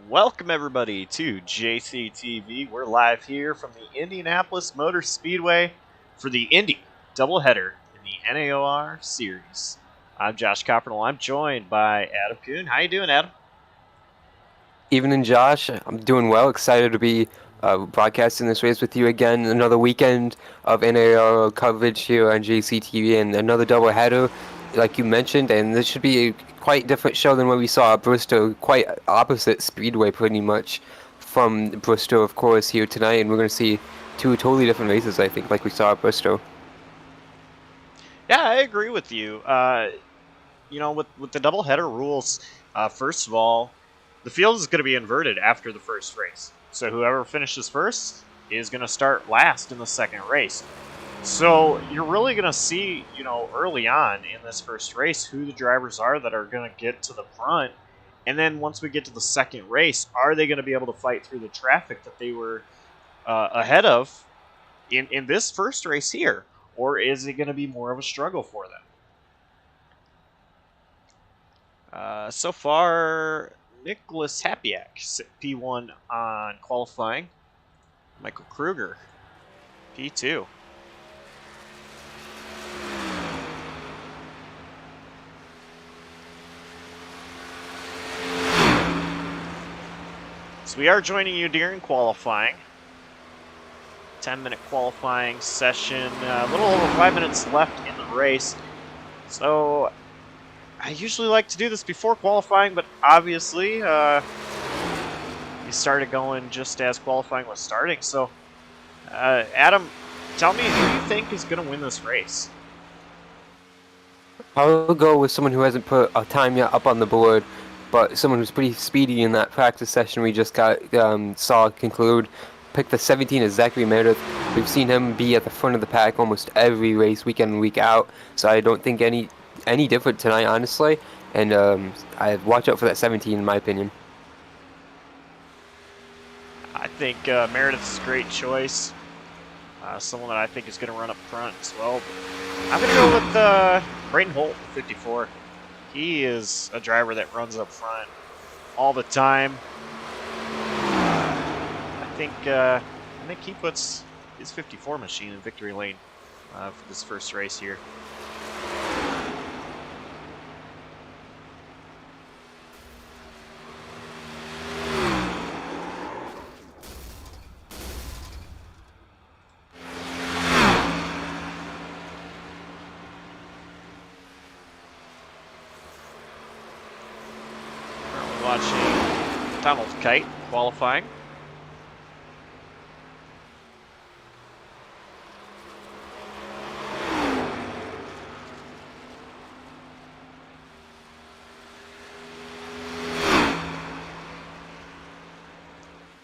Welcome everybody to JCTV. We're live here from the Indianapolis Motor Speedway for the Indy doubleheader in the NAOR series. I'm Josh Coppernell. I'm joined by Adam Kuhn. How you doing, Adam? Evening, Josh. I'm doing well. Excited to be broadcasting this race with you again. Another weekend of NAOR coverage here on JCTV and another doubleheader, like you mentioned. And this should be a quite different show than what we saw at Bristol. Quite opposite speedway, pretty much, from Bristol, of course, here tonight. And we're going to see two totally different races, I think, like we saw at Bristol. Yeah, I agree with you. With the doubleheader rules, first of all, the field is going to be inverted after the first race. So whoever finishes first is going to start last in the second race. So you're really going to see, early on in this first race who the drivers are that are going to get to the front. And then once we get to the second race, are they going to be able to fight through the traffic that they were ahead of in this first race here? Or is it going to be more of a struggle for them? So far, Nicholas Hapiak, P1 on qualifying. Michael Kruger, P2. So we are joining you during qualifying. 10-minute qualifying session. A little over 5 minutes left in the race. So I usually like to do this before qualifying, but obviously we started going just as qualifying was starting. So, Adam, tell me who you think is going to win this race. I'll go with someone who hasn't put a time yet up on the board, but someone who's pretty speedy in that practice session we just saw conclude. Pick the 17 is Zachary Meredith. We've seen him be at the front of the pack almost every race, week in and week out. So I don't think any different tonight, honestly. And I watch out for that 17, in my opinion. I think Meredith's a great choice. Someone that I think is going to run up front as well. I'm going to go with Braden Holt, 54. He is a driver that runs up front all the time. I think he puts his 54 machine in victory lane for this first race here. Currently watching Donald Kite qualifying.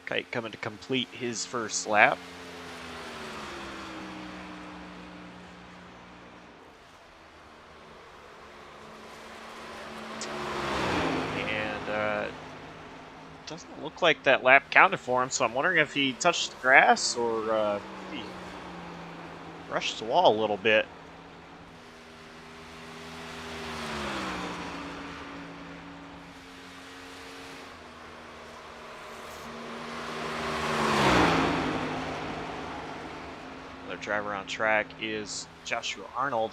Kite coming to complete his first lap. And doesn't look like that lap counted for him, so I'm wondering if he touched the grass or he brushed the wall a little bit. Driver on track is Joshua Arnold.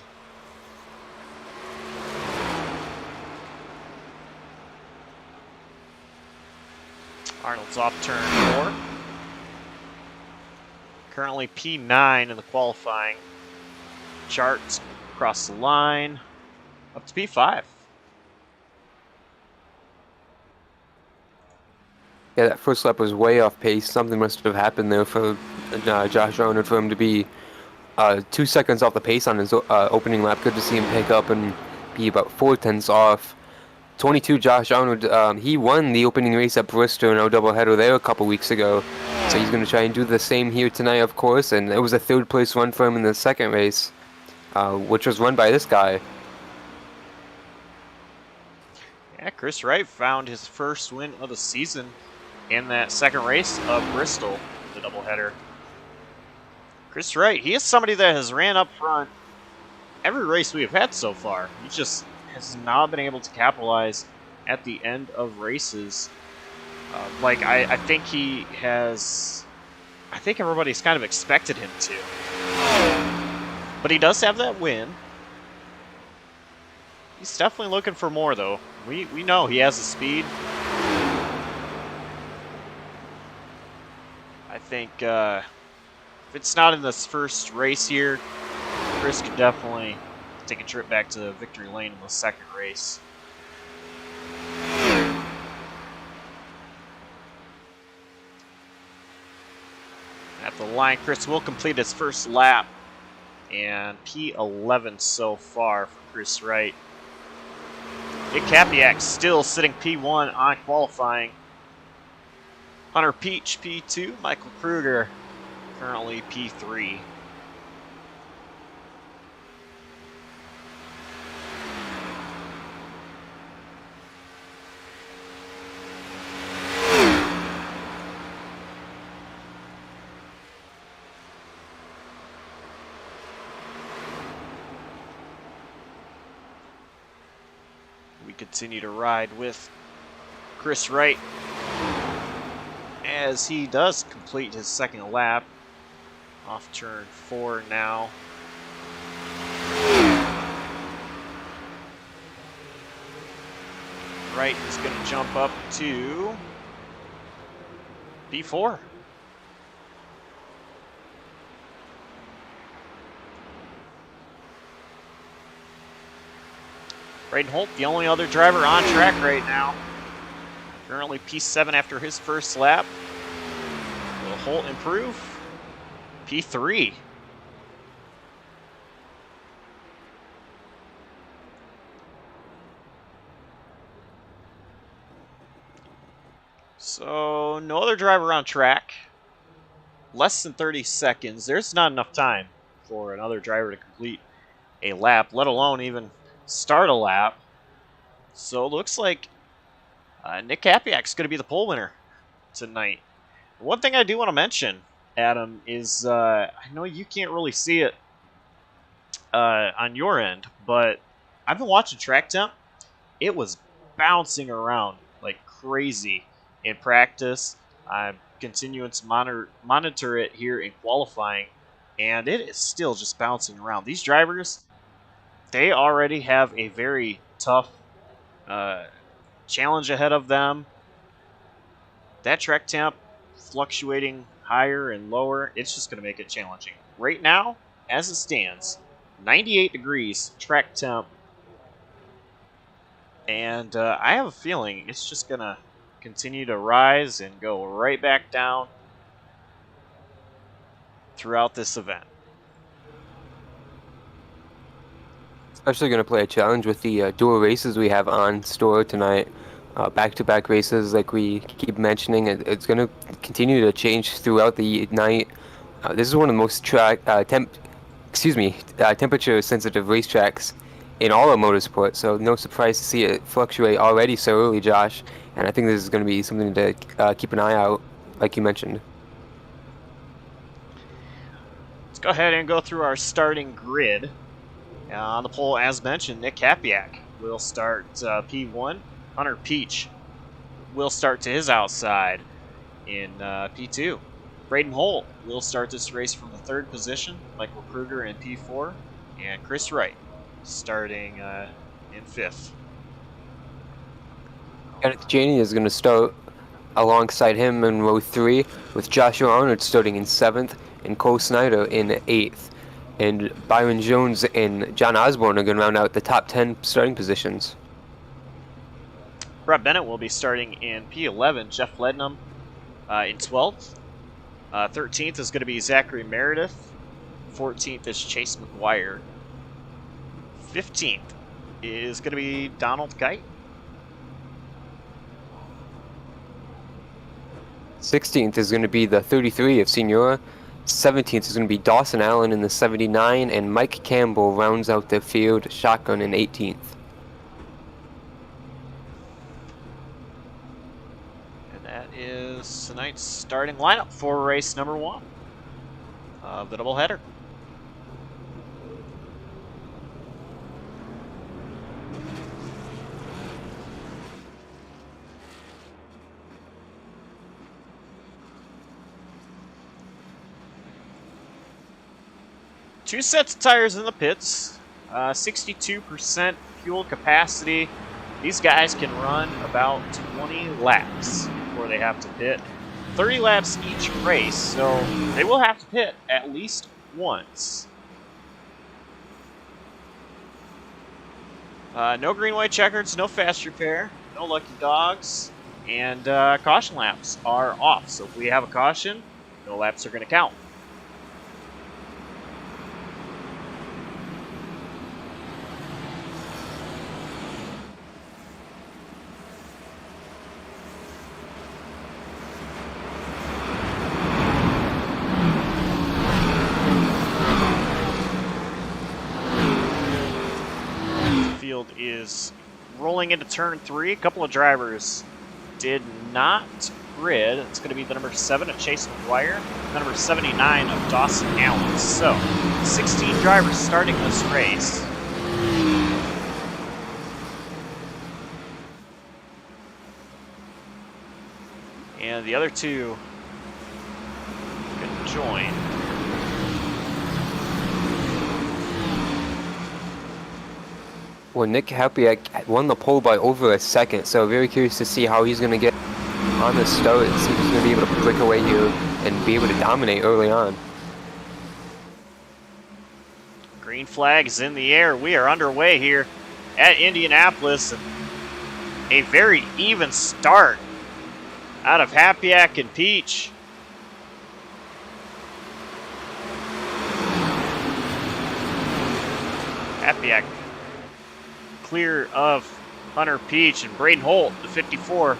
Arnold's off turn 4. Currently P9 in the qualifying charts across the line, up to P5. Yeah, that first lap was way off pace. Something must have happened there for Josh Arnold for him to be 2 seconds off the pace on his opening lap. Good to see him pick up and be about 4/10 off. 22, Josh Arnold, he won the opening race at Bristol in our doubleheader there a couple weeks ago. So he's going to try and do the same here tonight, of course. And it was a third place run for him in the second race, which was run by this guy. Yeah, Chris Wright found his first win of the season in that second race of Bristol, the doubleheader. Chris Wright, he is somebody that has ran up front every race we have had so far. He just has not been able to capitalize at the end of races. Like, I think he has... I think everybody's kind of expected him to. But he does have that win. He's definitely looking for more, though. We know he has the speed. I think if it's not in this first race here, Chris could definitely take a trip back to victory lane in the second race. At the line, Chris will complete his first lap, and P11 so far for Chris Wright. Nick Capiak still sitting P1 on qualifying. Hunter Peach P2, Michael Kruger currently P3. We continue to ride with Chris Wright as he does complete his second lap. Off turn 4 now. Wright is going to jump up to P4. Braden Holt, the only other driver on track right now. Currently P7 after his first lap. Will Holt improve? P3. So, no other driver on track. Less than 30 seconds. There's not enough time for another driver to complete a lap, let alone even start a lap. So it looks like Nick Capiak's going to be the pole winner tonight. One thing I do want to mention, Adam, is I know you can't really see it on your end, but I've been watching track temp. It was bouncing around like crazy in practice. I'm continuing to monitor it here in qualifying, and it is still just bouncing around. These drivers, they already have a very tough challenge ahead of them. That track temp fluctuating higher and lower, it's just going to make it challenging. Right now, as it stands, 98 degrees track temp, and I have a feeling it's just going to continue to rise and go right back down throughout this event. Especially going to play a challenge with the dual races we have on store tonight. Back-to-back races, like we keep mentioning. It's going to continue to change throughout the night. This is one of the most temperature-sensitive racetracks in all of motorsport, so no surprise to see it fluctuate already so early, Josh. And I think this is going to be something to keep an eye out, like you mentioned. Let's go ahead and go through our starting grid. On the pole, as mentioned, Nick Capiak will start P1. Hunter Peach will start to his outside in P2. Braden Holt will start this race from the third position. Michael Kruger in P4. And Chris Wright starting in fifth. Kenneth Janey is going to start alongside him in row 3, with Joshua Arnold starting in 7th and Cole Snyder in 8th. And Byron Jones and John Osborne are going to round out the top 10 starting positions. Brett Bennett will be starting in P11. Jeff Lednam in 12th. 13th is going to be Zachary Meredith. 14th is Chase McGuire. 15th is going to be Donald Guyton. 16th is going to be the 33 of Senora. 17th is going to be Dawson Allen in the 79, and Mike Campbell rounds out the field shotgun in 18th. And that is tonight's starting lineup for race number 1 of the doubleheader. 2 sets of tires in the pits, 62% fuel capacity. These guys can run about 20 laps before they have to pit. 30 laps each race, so they will have to pit at least once. No green, white checkers, no fast repair, no lucky dogs, and caution laps are off. So if we have a caution, no laps are going to count. Is rolling into turn 3. A couple of drivers did not grid. It's going to be the number 7 of Chase McGuire, the number 79 of Dawson Allen. So, 16 drivers starting this race. And the other two can join. Well, Nick Hapiak won the pole by over a second, so very curious to see how he's going to get on the start and see if he's going to be able to break away here and be able to dominate early on. Green flag is in the air. We are underway here at Indianapolis. And a very even start out of Hapiak and Peach. Hapiak clear of Hunter Peach, and Braden Holt, the 54,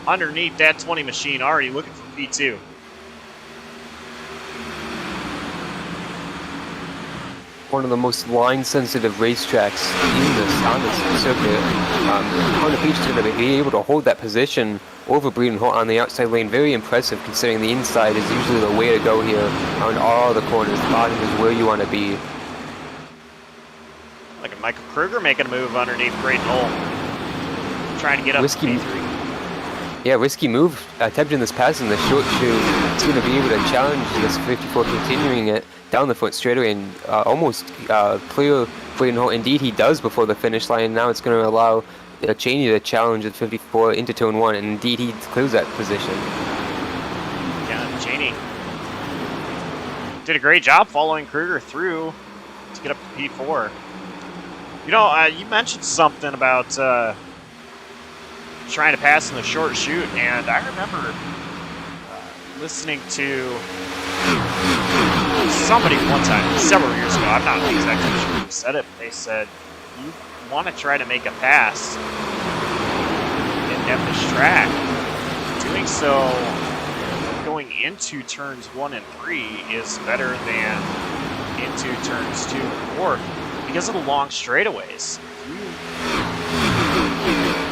underneath that 20 machine, already looking for P2. One of the most line-sensitive racetracks on this circuit. Hunter Peach is going to be able to hold that position over Braden Holt on the outside lane. Very impressive, considering the inside is usually the way to go here on all the corners. The bottom is where you want to be. Look at Michael Kruger making a move underneath Braden Holt. Trying to get up to P3. Yeah, risky move, attempting this pass in the short shoe. It's going to be able to challenge this 54, continuing it down the front straightaway and almost clear Braden Holt. Indeed, he does before the finish line. Now it's going to allow Cheney to challenge the 54 into turn 1, and indeed he clears that position. Yeah, Cheney did a great job following Kruger through to get up to P4. You know, you mentioned something about trying to pass in the short chute, and I remember listening to somebody one time, several years ago, I'm not exactly sure who said it, but they said, you want to try to make a pass at this track. Doing so going into turns 1 and 3 is better than into turns 2 and 4. Because of the long straightaways. If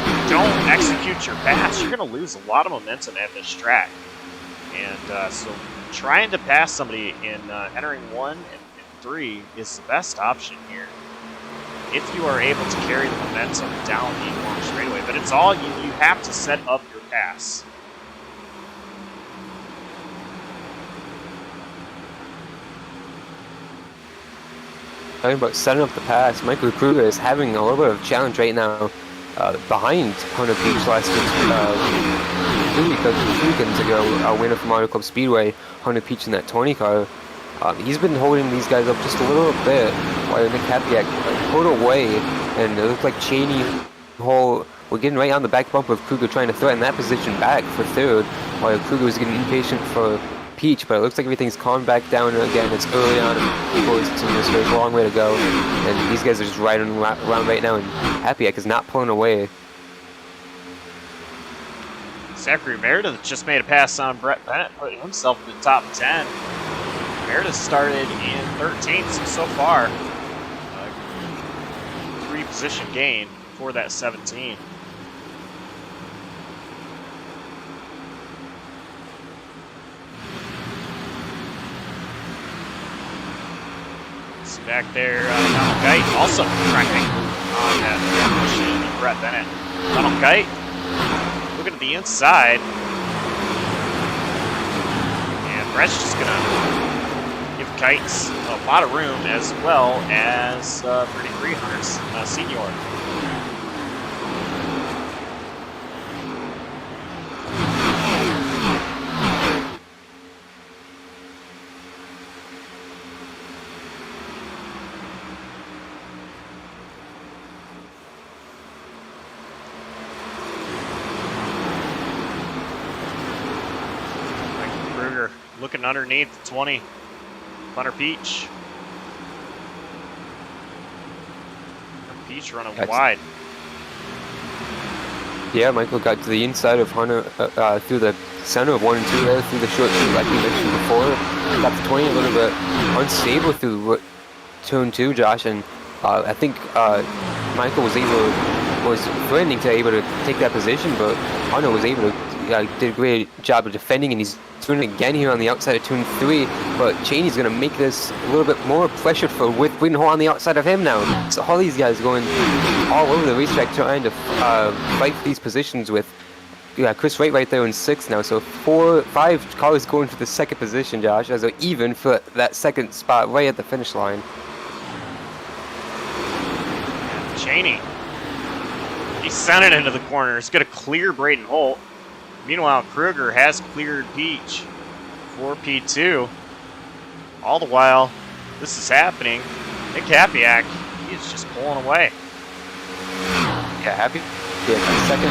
you don't execute your pass, you're going to lose a lot of momentum at this track. And so trying to pass somebody in entering 1 and 3 is the best option here. If you are able to carry the momentum down the long straightaway. But it's all you have to set up your pass. Talking about setting up the pass, Michael Kruger is having a little bit of challenge right now behind Hunter Peach last two weekends ago, a winner from Auto Club Speedway, Hunter Peach in that 20 car. He's been holding these guys up just a little bit while Nick Hapiak pulled away, and it looked like Cheney Holt were getting right on the back bumper of Kruger, trying to threaten that position back for third, while Kruger was getting impatient for Peach, but it looks like everything's calmed back down again. It's early on before it's in this race, a long way to go, and these guys are just riding around right now, and Hapiak is not pulling away. Zachary Meredith just made a pass on Brett Bennett, putting himself in the top 10. Meredith started in 13th so far. 3-position gain for that 17. Back there, Donald Kite also trying to make a move on that machine of Brett Bennett. Donald Kite looking at the inside. And Brett's just going to give Kites a lot of room, as well as 33 Hunters Senior. Looking underneath 20. Hunter Peach. Peach running wide. Yeah, Michael got to the inside of Hunter through the center of 1 and 2 there, through the short two, like we mentioned before. Got to 20, a little bit unstable through turn 2, Josh, and I think Michael was threatening to able to take that position, but Hunter was able to did a great job of defending, and he's doing it again here on the outside of turn 3, but Cheney's going to make this a little bit more pressured with Winhole on the outside of him now. So all these guys going all over the racetrack trying to fight for these positions with Chris right there in 6th now. So 5 cars going for the 2nd position, Josh, as they're even for that 2nd spot right at the finish line. Cheney. He sent it into the corner. It's going to clear Braden Holt. Meanwhile, Kruger has cleared Peach for P2. All the while, this is happening. Nick Hapiak, he's just pulling away. Yeah, Happy. Yeah, 2nd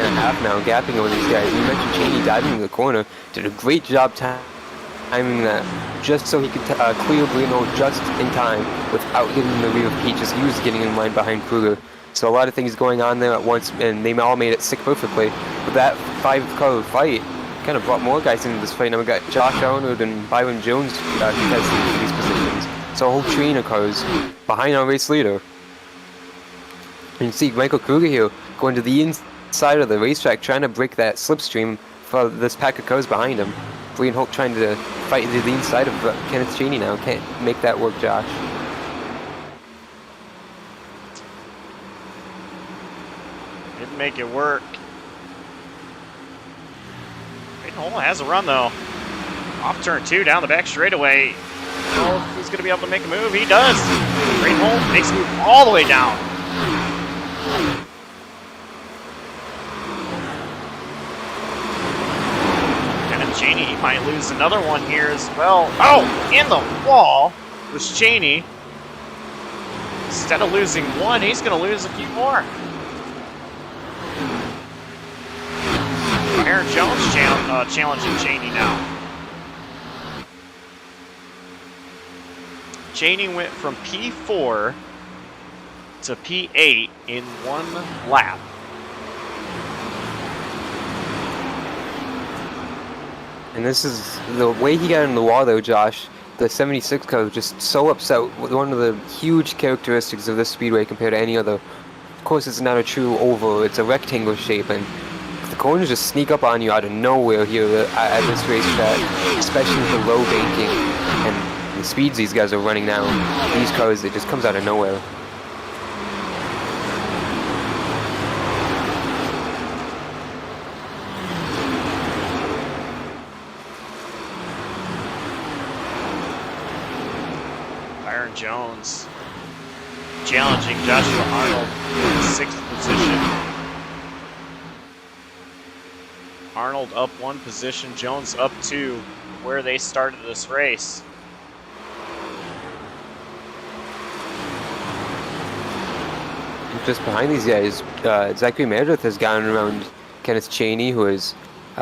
and a half now, gapping over these guys. You mentioned Cheney diving into the corner. Did a great job timing that just so he could clear Bruno just in time without getting in the rear of Peach as he was getting in line behind Kruger. So a lot of things going on there at once, and they all made it stick perfectly. But that 5-car fight kind of brought more guys into this fight. Now we got Josh Arnold and Byron Jones contesting for these positions. So a whole train of cars behind our race leader. And you see Michael Kruger here going to the inside of the racetrack, trying to break that slipstream for this pack of cars behind him. Brian Holt trying to fight to the inside of Kenneth Cheney now. Can't make that work, Josh. Didn't make it work. Braden Holt has a run though. Off turn 2, down the back straightaway. Oh, he's going to be able to make a move. He does. Braden Holt makes a move all the way down. Kenneth Cheney, he might lose another one here as well. Oh, in the wall was Cheney. Instead of losing one, he's going to lose a few more. Aaron Jones challenging Cheney now. Cheney went from P4 to P8 in 1 lap. And this is the way he got in the wall though, Josh. The 76 car was just so upset with one of the huge characteristics of this speedway compared to any other. Of course, it's not a true oval, it's a rectangle shape, and the corners just sneak up on you out of nowhere here at this racetrack, especially with the low banking and the speeds these guys are running now. These cars, it just comes out of nowhere. Byron Jones challenging Joshua Arnold in 6th position. Arnold up 1 position, Jones up 2, where they started this race. Just behind these guys, Zachary Meredith has gotten around Kenneth Cheney, who is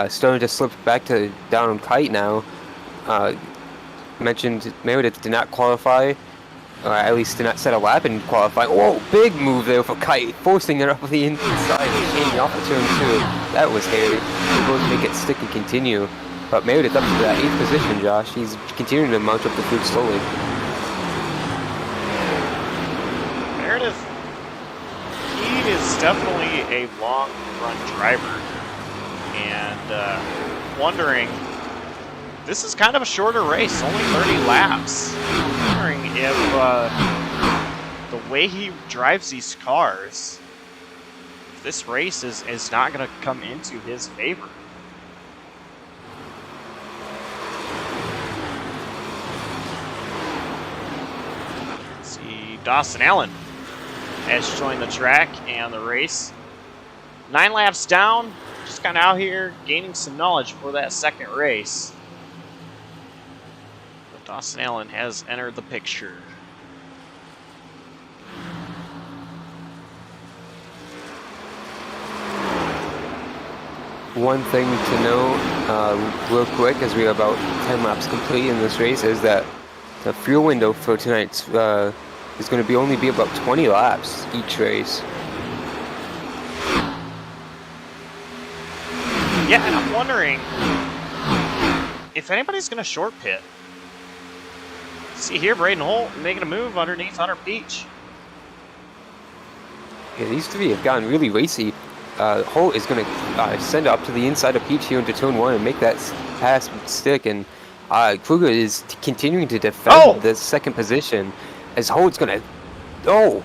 starting to slip back to down on Kite now. Mentioned Meredith did not qualify, or at least did not set a lap and qualify. Whoa, big move there for Kite, forcing it up the inside and Cheney off of turn 2. That was hairy. They both make it stick and continue. But Meredith up to that 8th position, Josh. He's continuing to mount up the field slowly. Meredith, he is definitely a long run driver. And wondering, this is kind of a shorter race, only 30 laps. I'm wondering if the way he drives these cars, this race is not going to come into his favor. Dawson Allen has joined the track and the race. 9 laps down, just kind of out here gaining some knowledge for that second race. But Dawson Allen has entered the picture. One thing to know real quick as we are about 10 laps complete in this race is that the fuel window for tonight's is going to only be about 20 laps each race. Yeah, and I'm wondering if anybody's going to short pit. See here, Braden Holt making a move underneath Hunter Peach. Yeah, these three have gotten really racy. Holt is going to send up to the inside of Peach here into turn 1 and make that pass stick, and Kruger is continuing to defend the second position as Holt's going to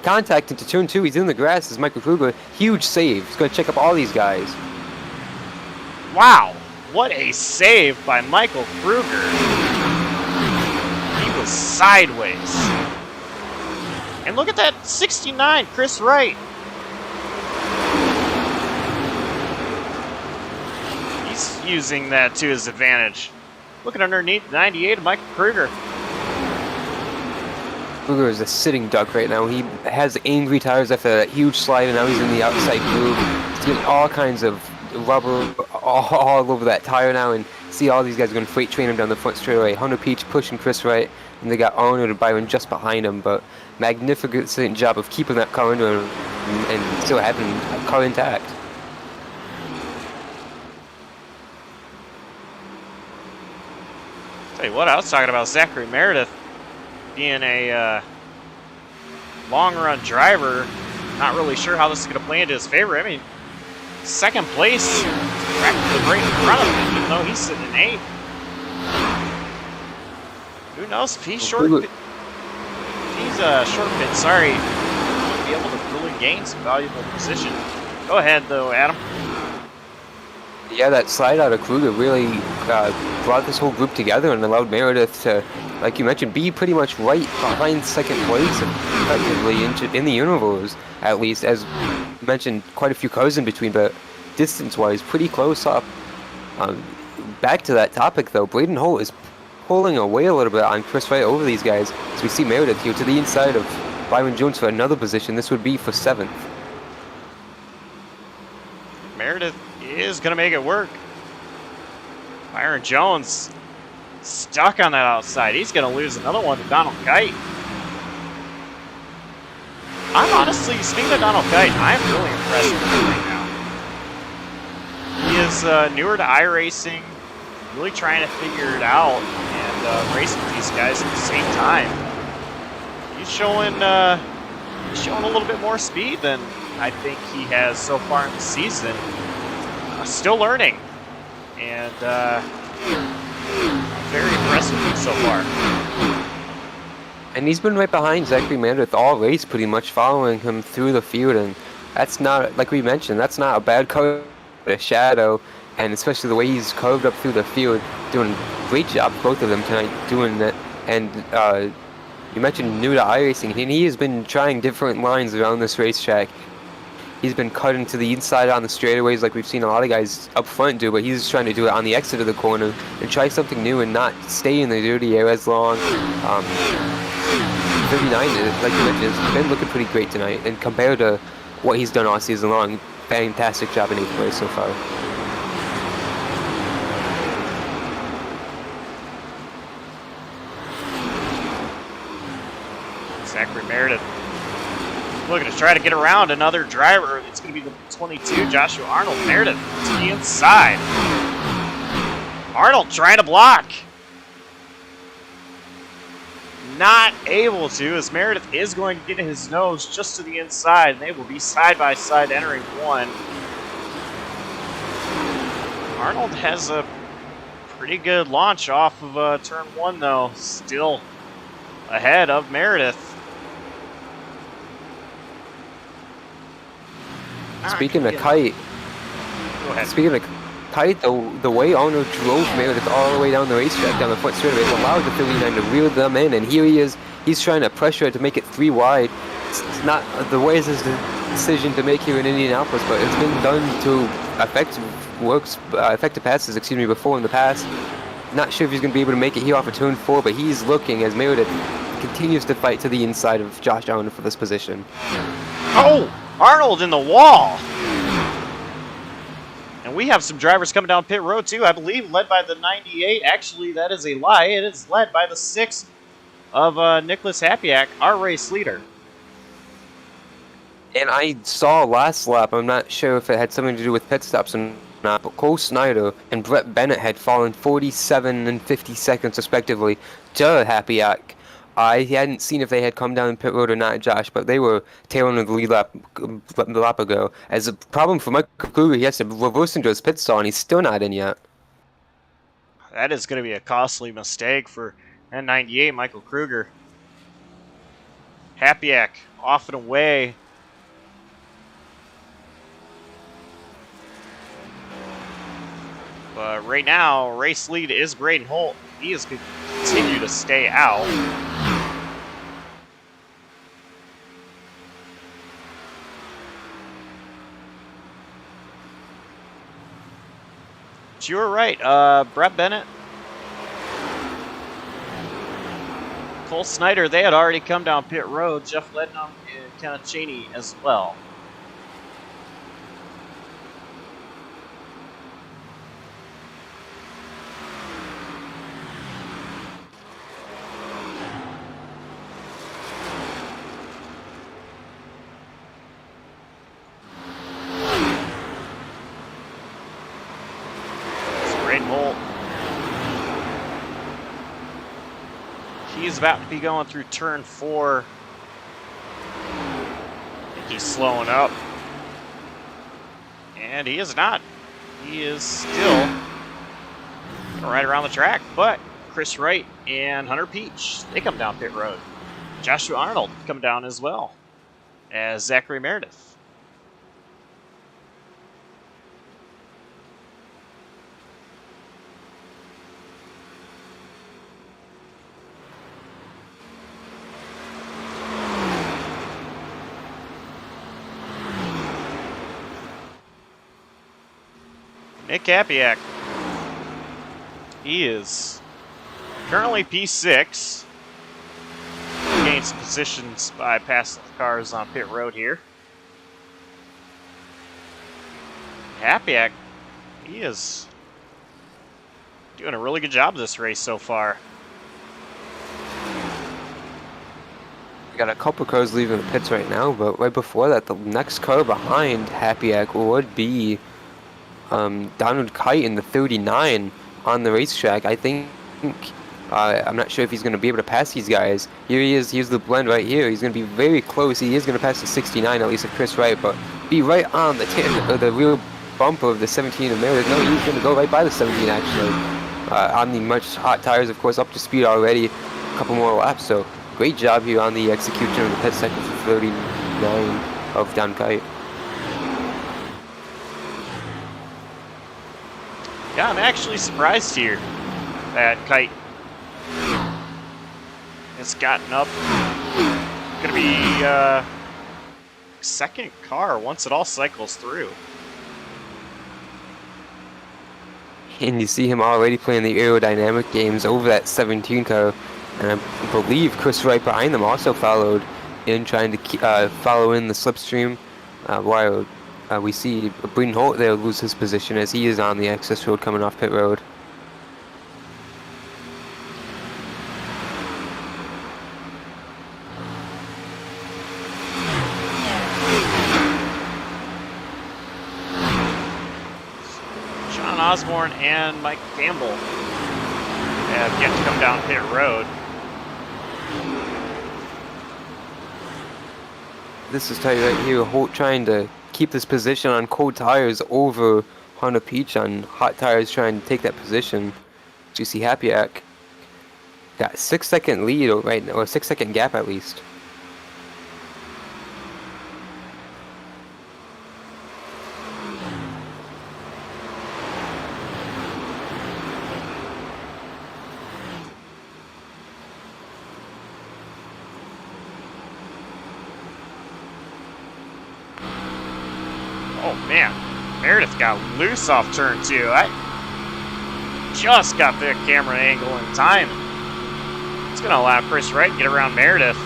contact into turn 2. He's in the grass as Michael Kruger. Huge save. He's going to check up all these guys. Wow, what a save by Michael Kruger. He was sideways. And look at that 69, Chris Wright. He's using that to his advantage. Looking underneath 98 of Michael Kruger. Kruger is a sitting duck right now. He has angry tires after that huge slide, and now he's in the outside groove. He's getting all kinds of rubber all over that tire now, and see all these guys are going to freight train him down the front straightaway. Hunter Peach pushing Chris Wright, and they got Arnold and Byron just behind him, but magnificent job of keeping that car under him and still having a car intact. Tell you what, I was talking about Zachary Meredith being a long-run driver. Not really sure how this is going to play into his favor. I mean, second place, practically right in front of him, even though he's sitting in 8th. Who knows if he's short pit, sorry, he'll be able to really gain some valuable position. Go ahead, though, Adam. Yeah, that slide out of Kruger really brought this whole group together and allowed Meredith to, like you mentioned, be pretty much right behind second place effectively in the intervals, at least, as mentioned, quite a few cars in between, but distance-wise, pretty close up. Back to that topic, though, Braden Holt is pulling away a little bit on Chris Wright over these guys, as we see Meredith here to the inside of Byron Jones for another position. This would be for 7th. Meredith is going to make it work. Byron Jones stuck on that outside. He's going to lose another one to Donald Kite. I'm honestly, speaking of Donald Kite, I'm really impressed with him right now. He is newer to iRacing, really trying to figure it out and racing with these guys at the same time. He's showing a little bit more speed than I think he has so far in the season. Still learning, and very impressive so far. And he's been right behind Zachary Meredith all race, pretty much following him through the field, and that's not, like we mentioned, that's not a bad cover, a shadow, and especially the way he's curved up through the field, doing a great job, both of them tonight, doing that. And you mentioned new to iRacing, and he has been trying different lines around this racetrack. He's been cutting to the inside on the straightaways like we've seen a lot of guys up front do, but he's trying to do it on the exit of the corner and try something new and not stay in the dirty air as long. 39, like you mentioned, has been looking pretty great tonight, and compared to what he's done all season long, fantastic job in 8th place so far. Zachary Meredith looking to try to get around another driver. It's going to be the 22, Joshua Arnold. Meredith to the inside. Arnold trying to block. Not able to, as Meredith is going to get his nose just to the inside, and they will be side by side entering 1. Arnold has a pretty good launch off of turn 1, though. Still ahead of Meredith. Speaking of Kite, the way Arnold drove Meredith all the way down the racetrack, down the front straightaway, allowed the 39 to reel them in, and here he is He's trying to pressure it to make it 3 wide. It's not the way is his decision to make here in Indianapolis, but it's been done to effective passes, before in the past. Not sure if he's going to be able to make it here off of turn 4, but he's looking as Meredith continues to fight to the inside of Josh Allen for this position. Oh, Arnold in the wall. And we have some drivers coming down pit road too, I believe, led by the 98. Actually, that is a lie. It is led by the 6 of Nicholas Hapiak, our race leader. And I saw last lap, I'm not sure if it had something to do with pit stops or not, but Cole Snyder and Brett Bennett had fallen 47 and 50 seconds respectively to Hapiak. I hadn't seen if they had come down pit road or not, Josh, but they were tailing the lead lap ago. As a problem for Michael Kruger, he has to reverse into his pit stall, and he's still not in yet. That is going to be a costly mistake for N98, Michael Kruger. Hapiak off and away. But right now, race lead is Braden Holt. He is going to continue to stay out. But you were right. Brett Bennett, Cole Snyder, they had already come down pit road. Jeff Lednum and Kenneth Cheney as well. He's about to be going through turn 4. I think he's slowing up. And he is not. He is still right around the track. But Chris Wright and Hunter Peach, they come down pit road. Joshua Arnold come down as well as Zachary Meredith. Nick Hapiak, he is currently P6. Gained some positions by passing the cars on pit road here. Hapiak, he is doing a really good job this race so far. We got a couple cars leaving the pits right now, but right before that, the next car behind Hapiak would be Donald Kite in the 39 on the racetrack. I think, I'm not sure if he's going to be able to pass these guys. Here he is, here's the blend right here. He's going to be very close. He is going to pass the 69, at least at Chris Wright, but be right on the real bumper of the 17 of Meredith. No, he's going to go right by the 17 actually. On the much hot tires, of course, up to speed already. A couple more laps, so great job here on the execution of the pit sector for 39 of Don Kite. Yeah, I'm actually surprised here that Kite has gotten up. Going to be second car once it all cycles through. And you see him already playing the aerodynamic games over that 17 car. And I believe Chris Wright behind them also followed in trying to follow in the slipstream while we see Braden Holt there lose his position as he is on the access road coming off pit road. Sean Osborne and Mike Campbell have yet to come down pit road. This is tight right here. Holt trying to keep this position on cold tires over Hunter Peach on hot tires, trying to take that position. You see Hapiak got 6-second lead right now, or 6-second gap at least. Man, Meredith got loose off turn 2. I just got the camera angle in time. It's going to allow Chris Wright to get around Meredith.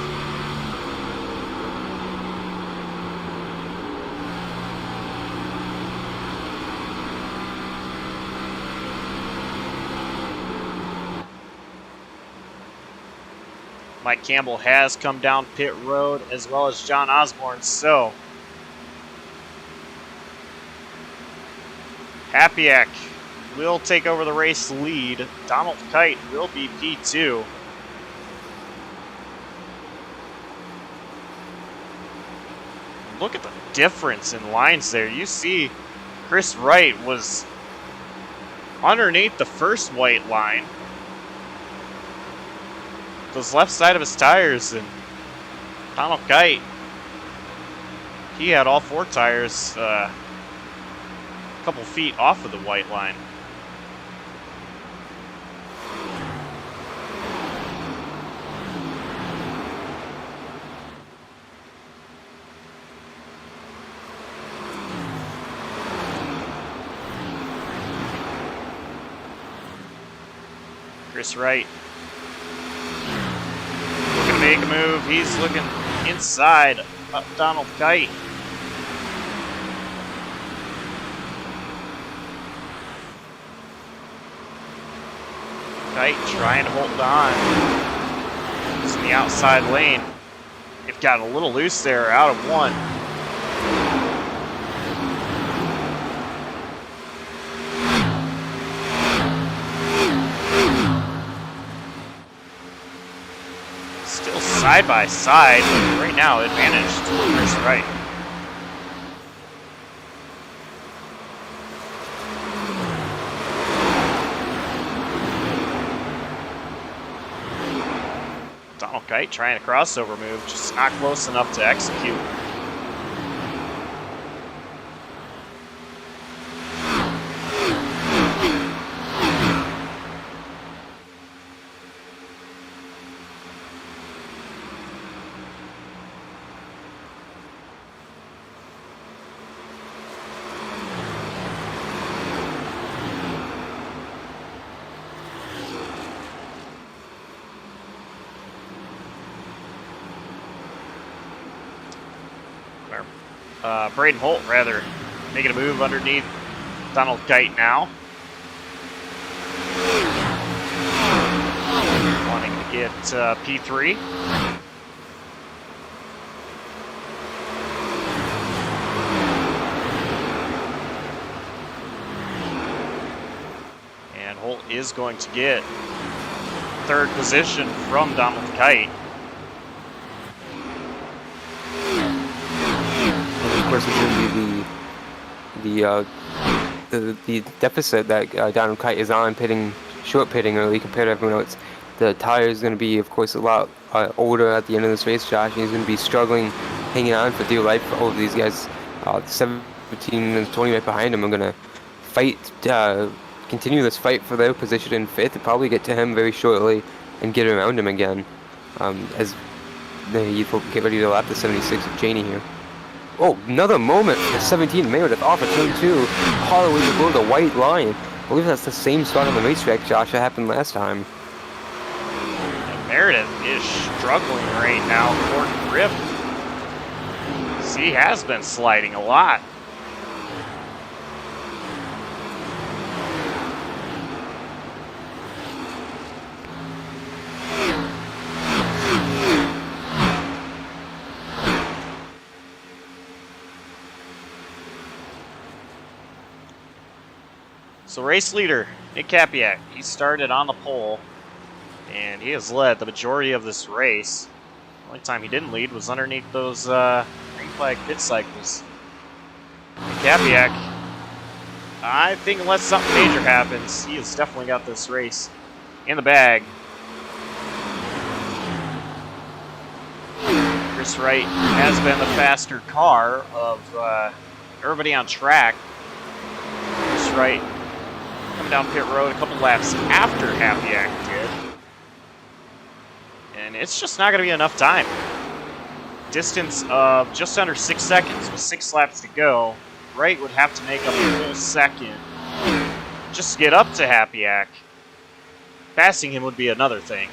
Mike Campbell has come down pit road, as well as John Osborne. So Hapiak will take over the race lead. Donald Kite will be P2. Look at the difference in lines there. You see Chris Wright was underneath the first white line, those left side of his tires, and Donald Kite, he had all 4 tires a couple feet off of the white line. Chris Wright looking to make a move. He's looking inside up Donald Kite. Kite trying to hold on. He's in the outside lane. It got a little loose there, out of 1. Still side by side, but right now advantage to Chris Wright. Donald Kite trying a crossover move, just not close enough to execute. Braden Holt, rather, making a move underneath Donald Kite now. Wanting to get P3. And Holt is going to get 3rd position from Donald Kite. Of course, it's going to be the deficit that Donald Kite is on, short pitting early compared to everyone else. The tire is going to be, of course, a lot older at the end of this race, Josh. And he's going to be struggling, hanging on for dear life. All of these guys, 17 and 20 right behind him, are going to fight, continue this fight for their position in 5th, and probably get to him very shortly and get around him again. As the get ready to lap the 76 of Cheney here. Oh, another moment for 17 Meredith off of turn 2, all the way below the white line. I believe that's the same spot on the racetrack, Josh, that happened last time. And Meredith is struggling right now for grip. He has been sliding a lot. So race leader, Nick Capiak, he started on the pole, and he has led the majority of this race. The only time he didn't lead was underneath those green flag pit cycles. Nick Capiak, I think unless something major happens, he has definitely got this race in the bag. Chris Wright has been the faster car of everybody on track. Chris Wright coming down pit road a couple laps after Hapiak did. And it's just not going to be enough time. Distance of just under 6 seconds with 6 laps to go. Wright would have to make up a full second just to get up to Happyack. Passing him would be another thing.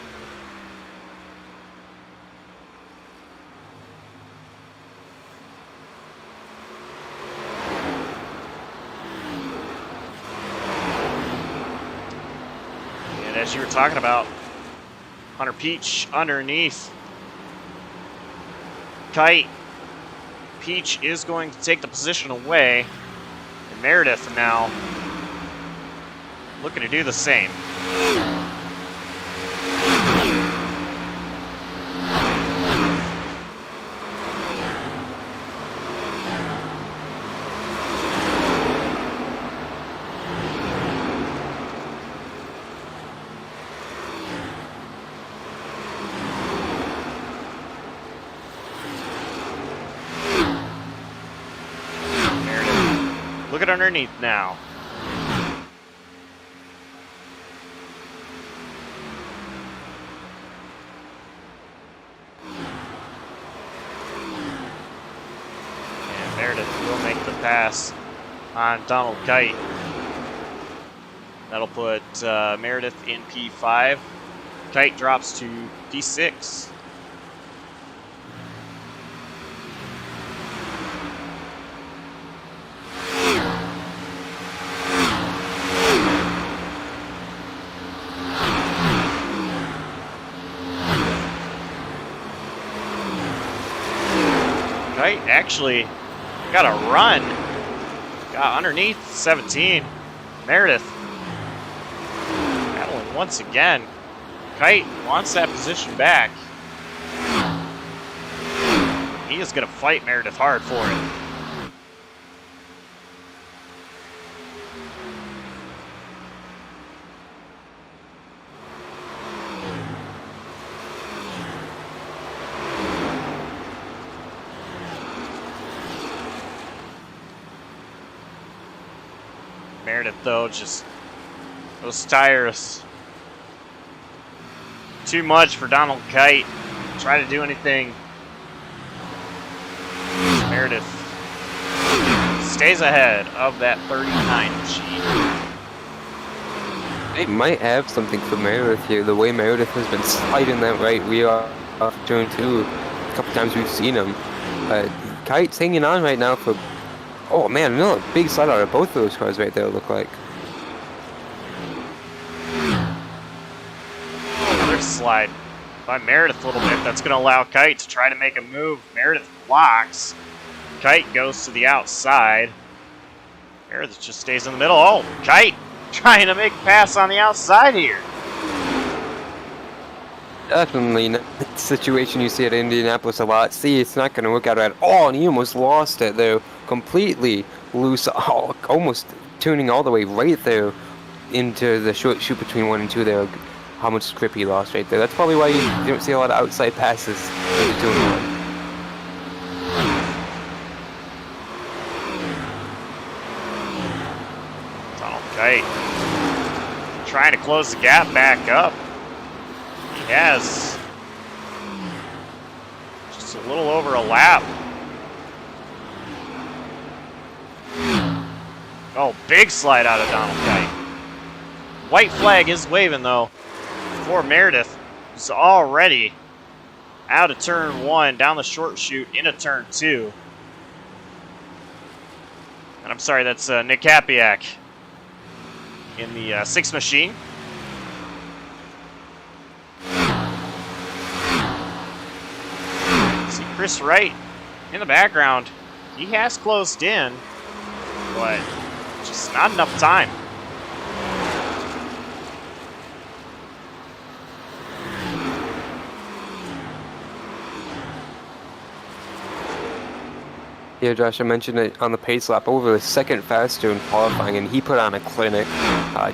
And as you were talking about, Hunter Peach underneath. Kite. Peach is going to take the position away. And Meredith now looking to do the same. Look at underneath now. And Meredith will make the pass on Donald Kite. That'll put Meredith in P5. Kite drops to P6. Kite actually got a run. Got underneath 17. Meredith battling once again. Kite wants that position back. He is going to fight Meredith hard for it. Meredith, though, just those tires. Too much for Donald Kite. Try to do anything. Meredith stays ahead of that 39 machine. They might have something for Meredith here. The way Meredith has been sliding that right rear off turn 2. A couple times we've seen him. Kite's hanging on right now for... Oh man, another big slide out of both of those cars right there, look like. Another slide by Meredith a little bit. That's going to allow Kite to try to make a move. Meredith blocks. Kite goes to the outside. Meredith just stays in the middle. Oh, Kite trying to make a pass on the outside here. Definitely not the situation you see at Indianapolis a lot. See, it's not going to work out at all, and he almost lost it there. Completely loose, almost tuning all the way right there into the short shoot between 1 and 2 there. How much grip he lost right there. That's probably why you don't see a lot of outside passes into 2 and 1. Donald Kite trying to close the gap back up. He has just a little over a lap. Oh, big slide out of Donald Kite. White flag is waving, though, for Meredith, who's already out of turn 1, down the short chute, into turn 2. And I'm sorry, that's Nick Happyack in the 6th machine. See Chris Wright in the background. He has closed in, but just not enough time. Yeah, Josh, I mentioned it on the pace lap, over the second faster in qualifying, and he put on a clinic.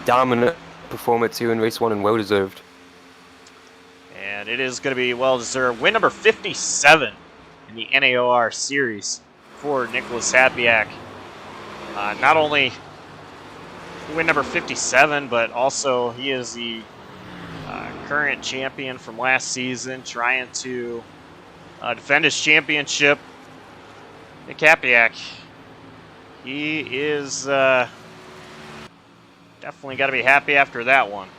Dominant performance here in race 1 and well-deserved. And it is going to be well-deserved. Win number 57 in the NAOR series for Nicholas Happyack. Not only win number 57, but also he is the current champion from last season, trying to defend his championship. Nick Happyack, He is definitely got to be happy after that one.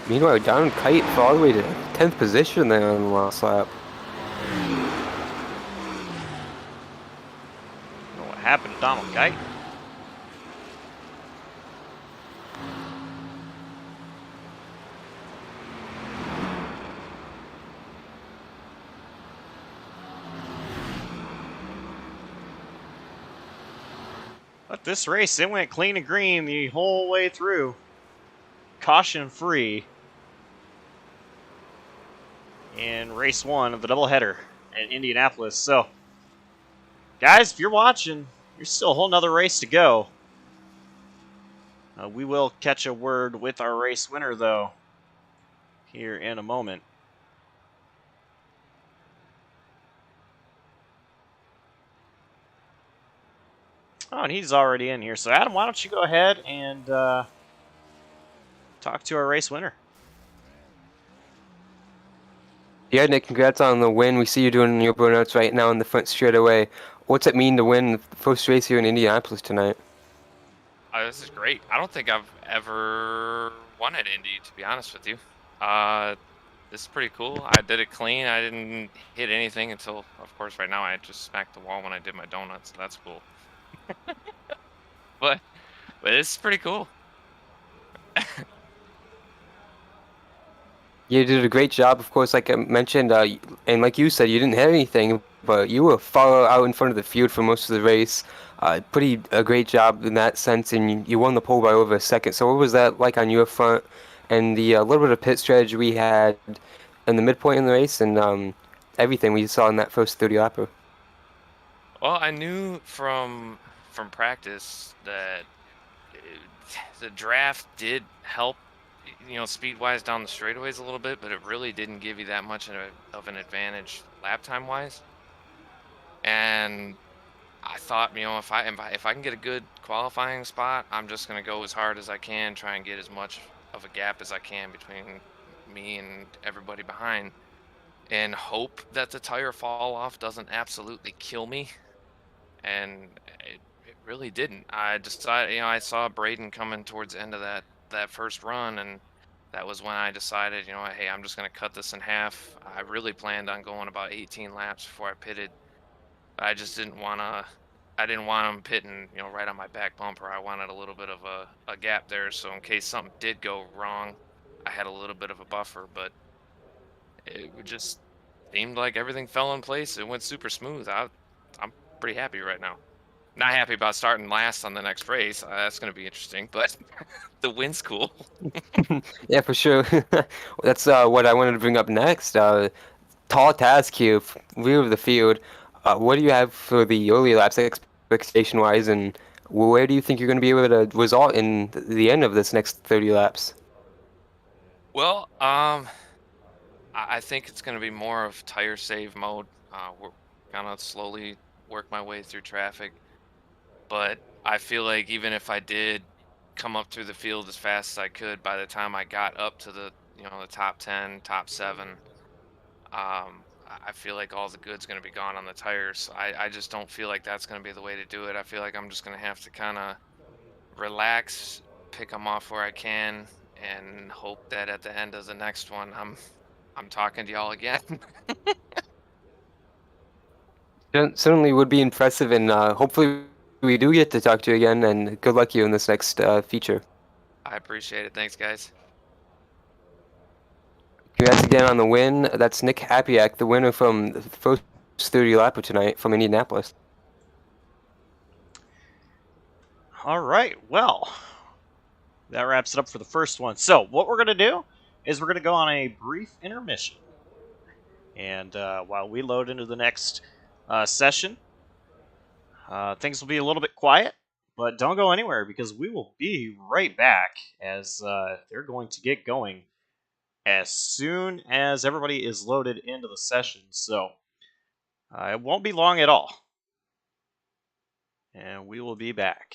Meanwhile, down Kite fell all the way to 10th position there on the last lap. I don't know what happened to Donald Kite. But this race, it went clean and green the whole way through. Caution free in race 1 of the doubleheader at Indianapolis. So, guys, if you're watching, there's still a whole nother race to go. We will catch a word with our race winner, though, here in a moment. Oh, and he's already in here. So, Adam, why don't you go ahead and talk to our race winner? Yeah, Nick, congrats on the win. We see you doing your burnouts right now in the front straightaway. What's it mean to win the first race here in Indianapolis tonight? This is great. I don't think I've ever won at Indy, to be honest with you. This is pretty cool. I did it clean. I didn't hit anything until, of course, right now I just smacked the wall when I did my donuts, so that's cool. but this is pretty cool. You did a great job, of course, like I mentioned, and like you said, you didn't hit anything, but you were far out in front of the field for most of the race. A great job in that sense, and you won the pole by over a second. So what was that like on your front, and the little bit of pit strategy we had in the midpoint in the race, and everything we saw in that first 30 lapper? Well, I knew from practice that the draft did help, speed-wise down the straightaways a little bit, but it really didn't give you that much of an advantage lap time-wise. And I thought, if I can get a good qualifying spot, I'm just gonna go as hard as I can, try and get as much of a gap as I can between me and everybody behind, and hope that the tire fall off doesn't absolutely kill me. And it really didn't. I decided, I saw Braden coming towards the end of that first run, and that was when I decided, hey, I'm just gonna cut this in half. I really planned on going about 18 laps before I pitted. I just didn't want to. I didn't want them pitting, right on my back bumper. I wanted a little bit of a gap there, so in case something did go wrong, I had a little bit of a buffer. But it just seemed like everything fell in place. It went super smooth. I'm pretty happy right now. Not happy about starting last on the next race. That's going to be interesting, but the win's cool. Yeah, for sure. That's what I wanted to bring up next. Tall task here, rear of the field. What do you have for the early laps expectation-wise, and where do you think you're going to be able to result in the end of this next 30 laps? Well, I think it's going to be more of tire save mode. We're gonna slowly work my way through traffic, but I feel like even if I did come up through the field as fast as I could, by the time I got up to the top 10, top 7, I feel like all the good's going to be gone on the tires. I just don't feel like that's going to be the way to do it. I feel like I'm just going to have to kind of relax, pick them off where I can, and hope that at the end of the next one, I'm talking to y'all again. Certainly would be impressive, and hopefully we do get to talk to you again, and good luck to you in this next feature. I appreciate it. Thanks, guys. Congrats again on the win. That's Nick Hapiak, the winner from the first 30 lapper tonight from Indianapolis. All right, well, that wraps it up for the first one. So, what we're going to do is we're going to go on a brief intermission. And while we load into the next session, things will be a little bit quiet, but don't go anywhere because we will be right back as they're going to get going as soon as everybody is loaded into the session. So, it won't be long at all. And we will be back.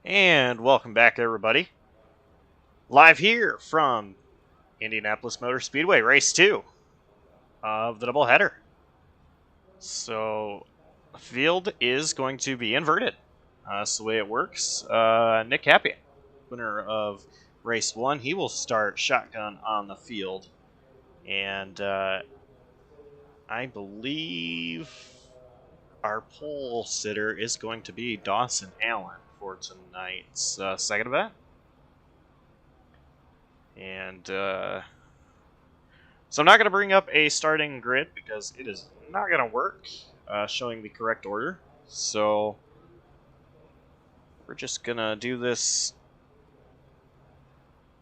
And welcome back, everybody. Live here from Indianapolis Motor Speedway, Race 2 of the doubleheader. So, the field is going to be inverted. That's the way it works. Nick Happy, winner of Race 1, he will start shotgun on the field. And I believe our pole sitter is going to be Dawson Allen for tonight's second event. And so I'm not going to bring up a starting grid because it is not going to work showing the correct order. So we're just going to do this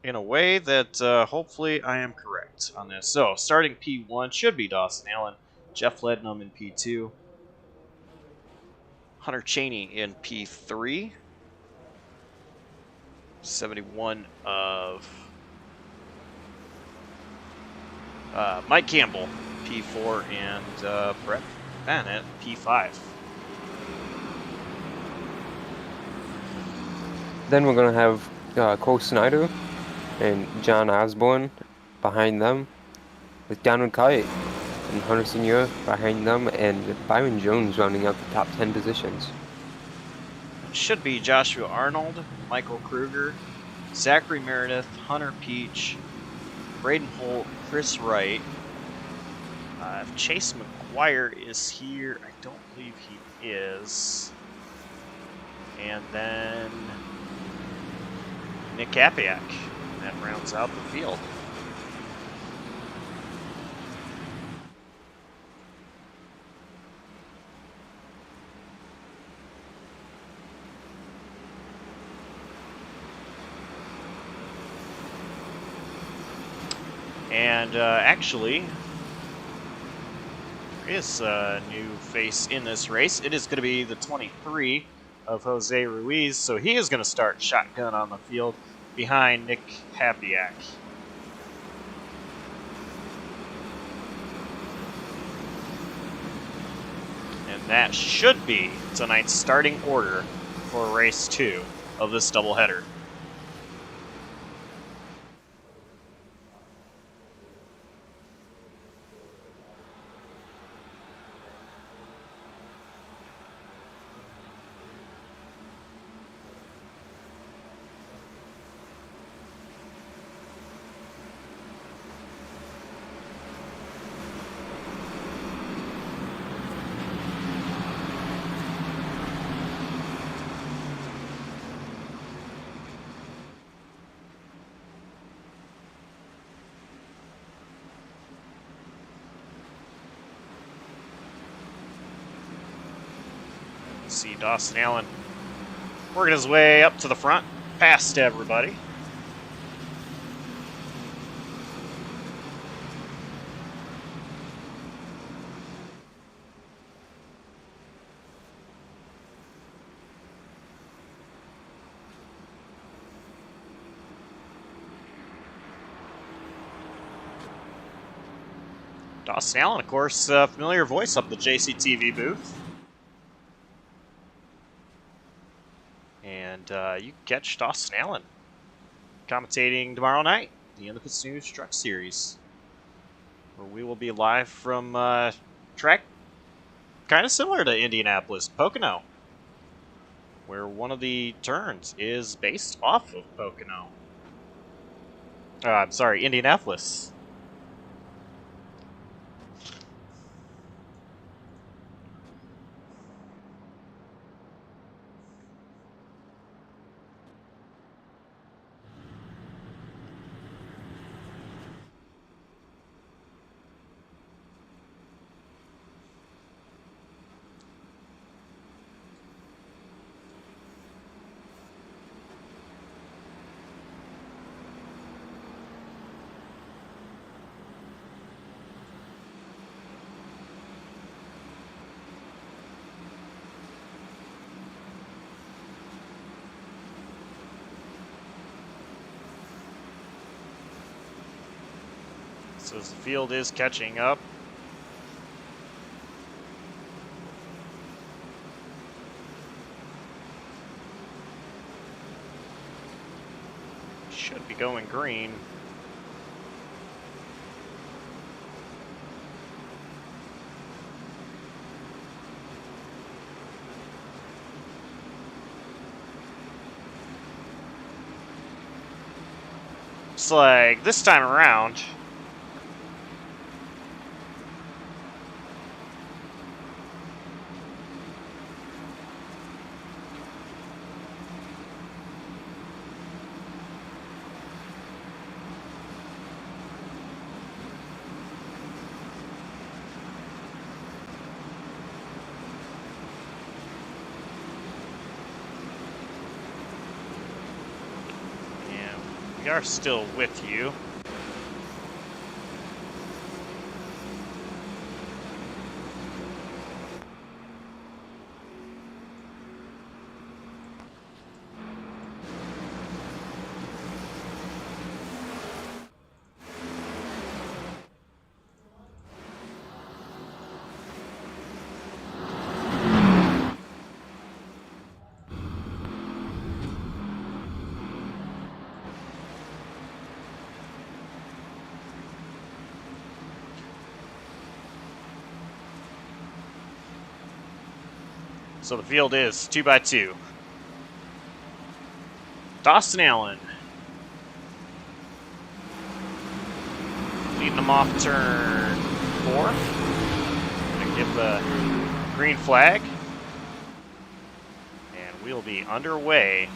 in a way that hopefully I am correct on this. So starting P1 should be Dawson Allen, Jeff Lednum in P2, Hunter Cheney in P3, 71 of Mike Campbell, P4, and Brett Bennett, P5. Then we're going to have Cole Snyder and John Osborne behind them, with Donald Kite and Hunter Senior behind them, and Byron Jones rounding out the top 10 positions. It should be Joshua Arnold, Michael Kruger, Zachary Meredith, Hunter Peach, Braden Holt, Chris Wright. If Chase McGuire is here, I don't believe he is. And then Nick Kapiak. That rounds out the field. And actually, there is a new face in this race. It is going to be the 23 of Jose Ruiz. So he is going to start shotgun on the field behind Nick Hapiak. And that should be tonight's starting order for race 2 of this doubleheader. See Dawson Allen working his way up to the front, past everybody. Dawson Allen, of course, familiar voice up the JCTV booth. And you can catch Dawson Allen commentating tomorrow night, the End of Pits News Truck Series, where we will be live from track kind of similar to Indianapolis, Pocono, where one of the turns is based off of Pocono. I'm sorry, Indianapolis. So as the field is catching up, to go in green. Looks like this time around, we are still with you. So the field is 2x2. Dawson Allen leading them off turn 4. Gonna give the green flag. And we'll be underway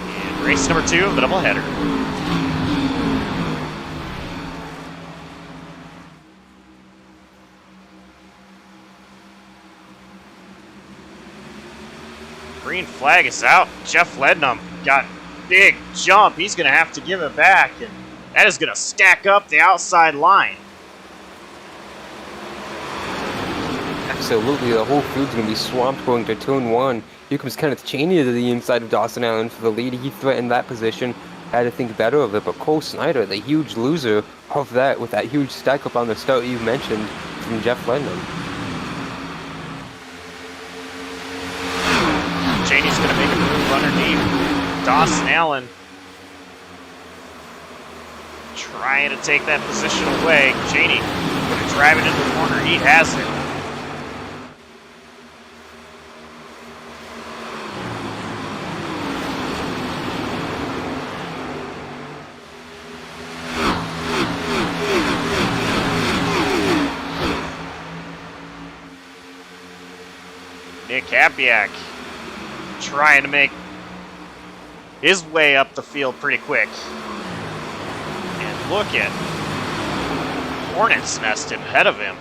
in race number 2 of the doubleheader. Green flag is out. Jeff Lednum got big jump. He's going to have to give it back, and that is going to stack up the outside line. Absolutely, the whole field's going to be swamped going to turn 1. Here comes Kenneth Cheney to the inside of Dawson Allen for the lead. He threatened that position, had to think better of it, but Cole Snyder, the huge loser of that, with that huge stack up on the start you mentioned from Jeff Lednum. Cheney's going to make a move underneath. Dawson Allen trying to take that position away. Cheney going to drive it into the corner. He has it. Nick Hapiak trying to make his way up the field pretty quick. And look at Hornets Nest ahead of him.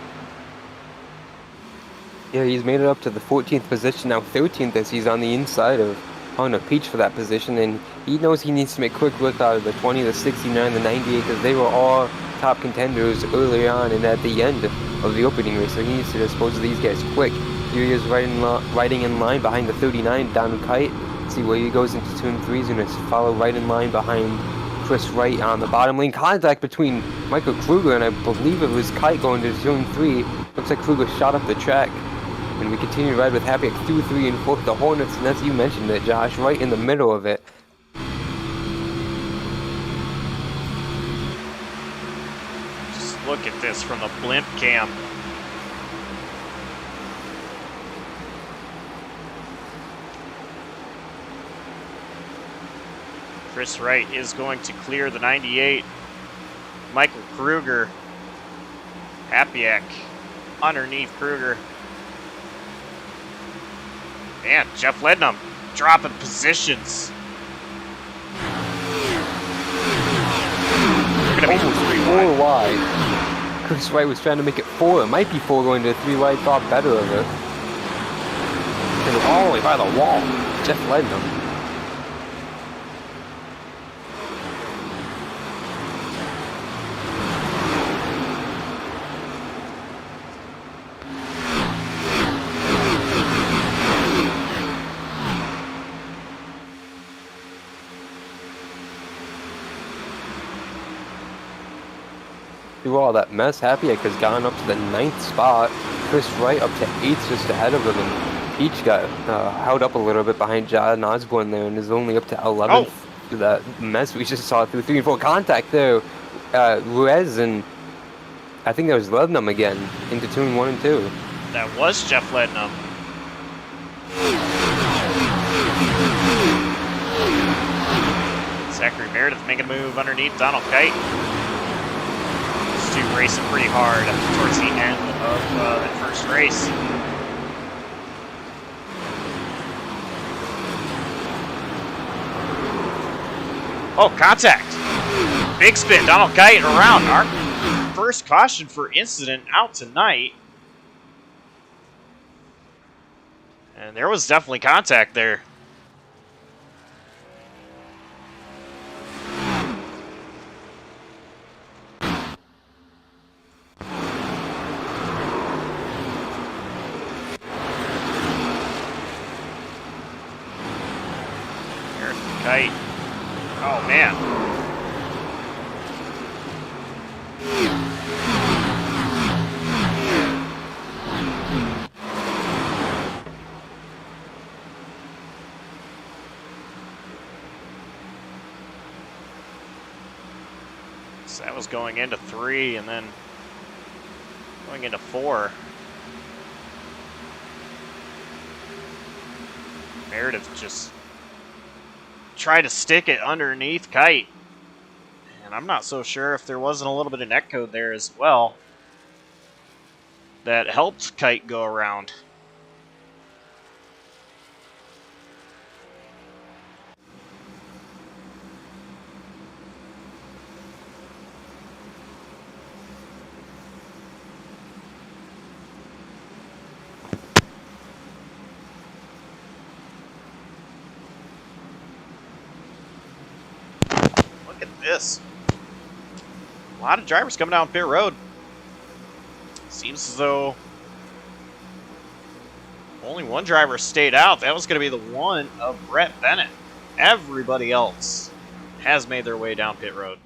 Yeah, he's made it up to the 14th position, now 13th as he's on the inside of Hunter Peach for that position, and he knows he needs to make quick work out of the 20, the 69, the 98, because they were all top contenders early on and at the end of the opening race, so he needs to dispose of these guys quick. Here he is riding in line behind the 39 down Kite. See where he goes into turn 3. He's going to follow right in line behind Chris Wright on the bottom lane. Contact between Michael Kruger and I believe it was Kite going to turn 3. Looks like Kruger shot up the track. And we continue to ride with Hapiak through 3 and 4. The Hornets, and as you mentioned it, Josh, right in the middle of it. Just look at this from the blimp cam. Chris Wright is going to clear the 98. Michael Kruger, Hapiak underneath Kruger. And Jeff Lednum dropping positions. They're going to be almost 4 wide. Chris Wright was trying to make it 4. It might be 4 going to 3 wide. Thought better of it. And all the way by the wall. Jeff Lednum. Through all that mess, Hapiak has gone up to the 9th spot. Chris Wright up to 8th, just ahead of him. And Peach got held up a little bit behind John Osborne there and is only up to 11th. that mess we just saw through 3 and 4 contact there. Ruiz and I think that was Lednum again into turn 1 and 2. That was Jeff Lednum. Zachary Meredith making a move underneath Donald Kite. These two racing pretty hard towards the end of that first race. Oh, contact! Big spin, Donald Kite around. Our first caution for incident out tonight. And there was definitely contact there. Kite. Oh, man. So that was going into 3 and then going into 4. Meredith just try to stick it underneath Kite. And I'm not so sure if there wasn't a little bit of netcode there as well that helped Kite go around. Look at this. A lot of drivers coming down pit road. Seems as though only one driver stayed out. That was going to be the one of Brett Bennett. Everybody else has made their way down pit road.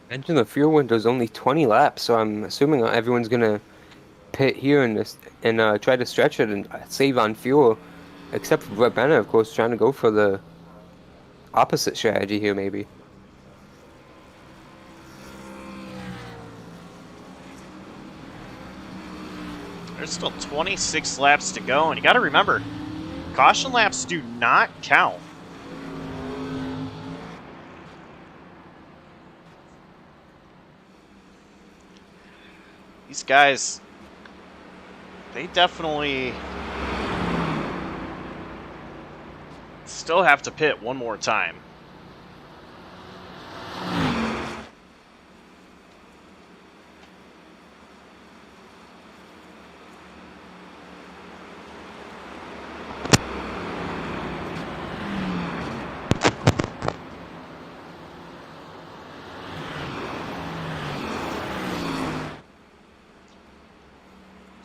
Mentioned the fuel window's only 20 laps, so I'm assuming everyone's going to pit here and try to stretch it and save on fuel. Except for Brett Bennett, of course, trying to go for the opposite strategy here, maybe. There's still 26 laps to go, and you got to remember, caution laps do not count. These guys, they definitely still have to pit one more time.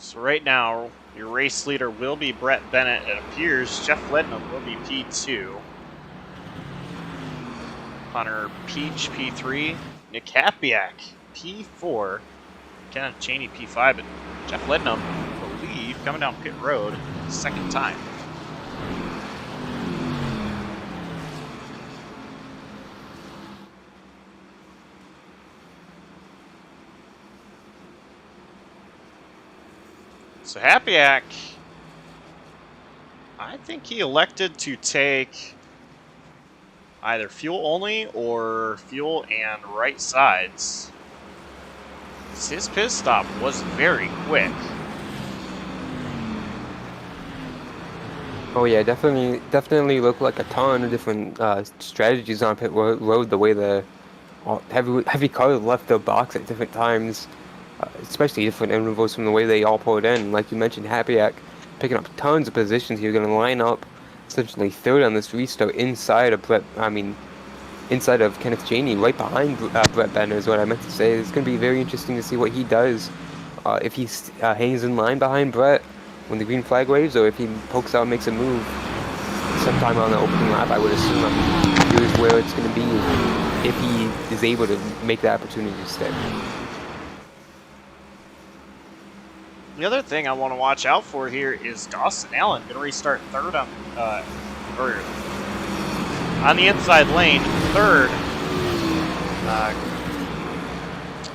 So right now, your race leader will be Brett Bennett. It appears Jeff Lednum will be P2. Hunter Peach, P3. Nick Hapiak, P4. Kenneth Cheney, P5. But Jeff Lednum, I believe, coming down pit road, second time. So Hapiak, I think he elected to take either fuel only or fuel and right sides. His pit stop was very quick. Oh yeah, definitely look like a ton of different strategies on pit road. The way the heavy cars left the box at different times. Especially different intervals from the way they all poured in. Like you mentioned, Hapiak picking up tons of positions. You're going to line up essentially third on this restart inside of Kenneth Cheney, right behind Brett Bennett is what I meant to say. It's going to be very interesting to see what he does. If he hangs in line behind Brett when the green flag waves, or if he pokes out and makes a move sometime on the opening lap. I would assume here's where it's going to be if he is able to make the opportunity to stay. The other thing I want to watch out for here is Dawson Allen going to restart third on or on the inside lane, third.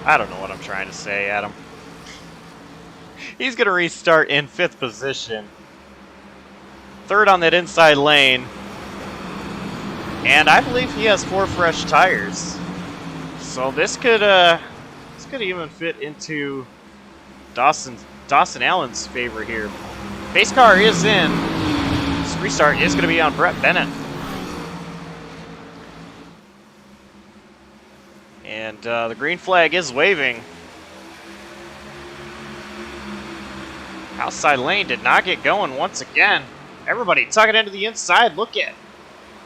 I don't know what I'm trying to say, Adam. He's going to restart in 5th position. Third on that inside lane. And I believe he has 4 fresh tires. So this could even fit into Dawson Allen's favor here. Pace car is in. This restart is going to be on Brett Bennett. And the green flag is waving. Outside lane did not get going once again. Everybody tuck it into the inside. Look at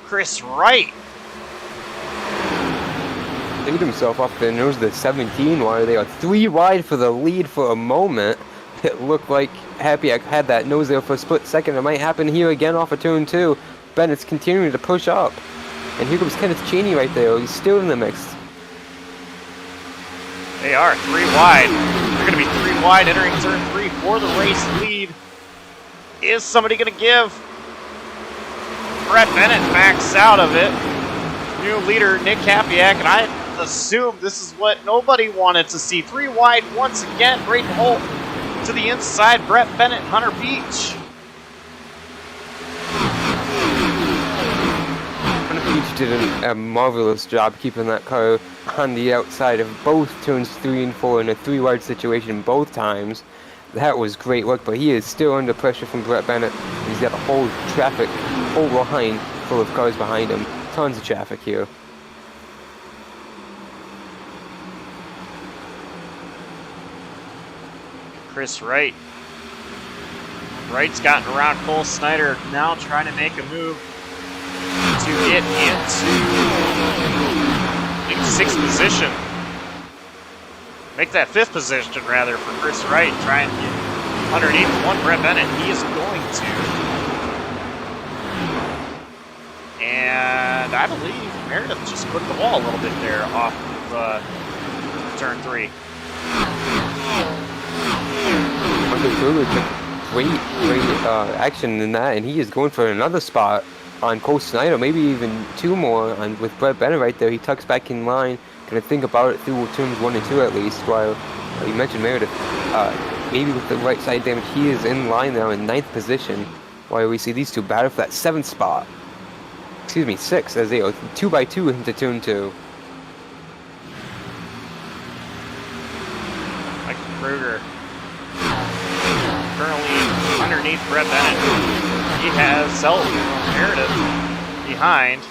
Chris Wright. Lead himself off the nose of the 17 wire. They are 3 wide for the lead for a moment. It looked like Happy had that nose there for a split second. It might happen here again off of turn 2. Bennett's continuing to push up. And here comes Kenneth Cheney right there. He's still in the mix. They are 3 wide. They're going to be 3 wide entering turn 3 for the race lead. Is somebody going to give? Brett Bennett backs out of it. New leader, Nick Kapiak, and I assume this is what nobody wanted to see. 3 wide once again. Braden Holt to the inside. Brett Bennett, Hunter Beach. Beach did a marvelous job keeping that car on the outside of both turns 3 and 4 in a 3 wide situation both times. That was great work, but he is still under pressure from Brett Bennett. He's got a whole line full of cars behind him. Tons of traffic here. Chris Wright. Wright's gotten around Cole Snyder, now trying to make a move to get into 6th position. Make that 5th position, rather, for Chris Wright. Try and get underneath one Brett Bennett. He is going to. And I believe Meredith just put the wall a little bit there off of turn 3. Michael Kruger took great action in that, and he is going for another spot on Cole Snyder, maybe even 2 more with Brett Bennett right there. He tucks back in line. Gonna think about it through turns 1 and 2 at least. While you mentioned Meredith, maybe with the right side damage, he is in line now in 9th position. While we see these two battle for that 7th spot. Excuse me, 6, as they go 2 by 2 into turn 2. Michael Kruger currently underneath Brett Bennett. He has Selton Meredith behind.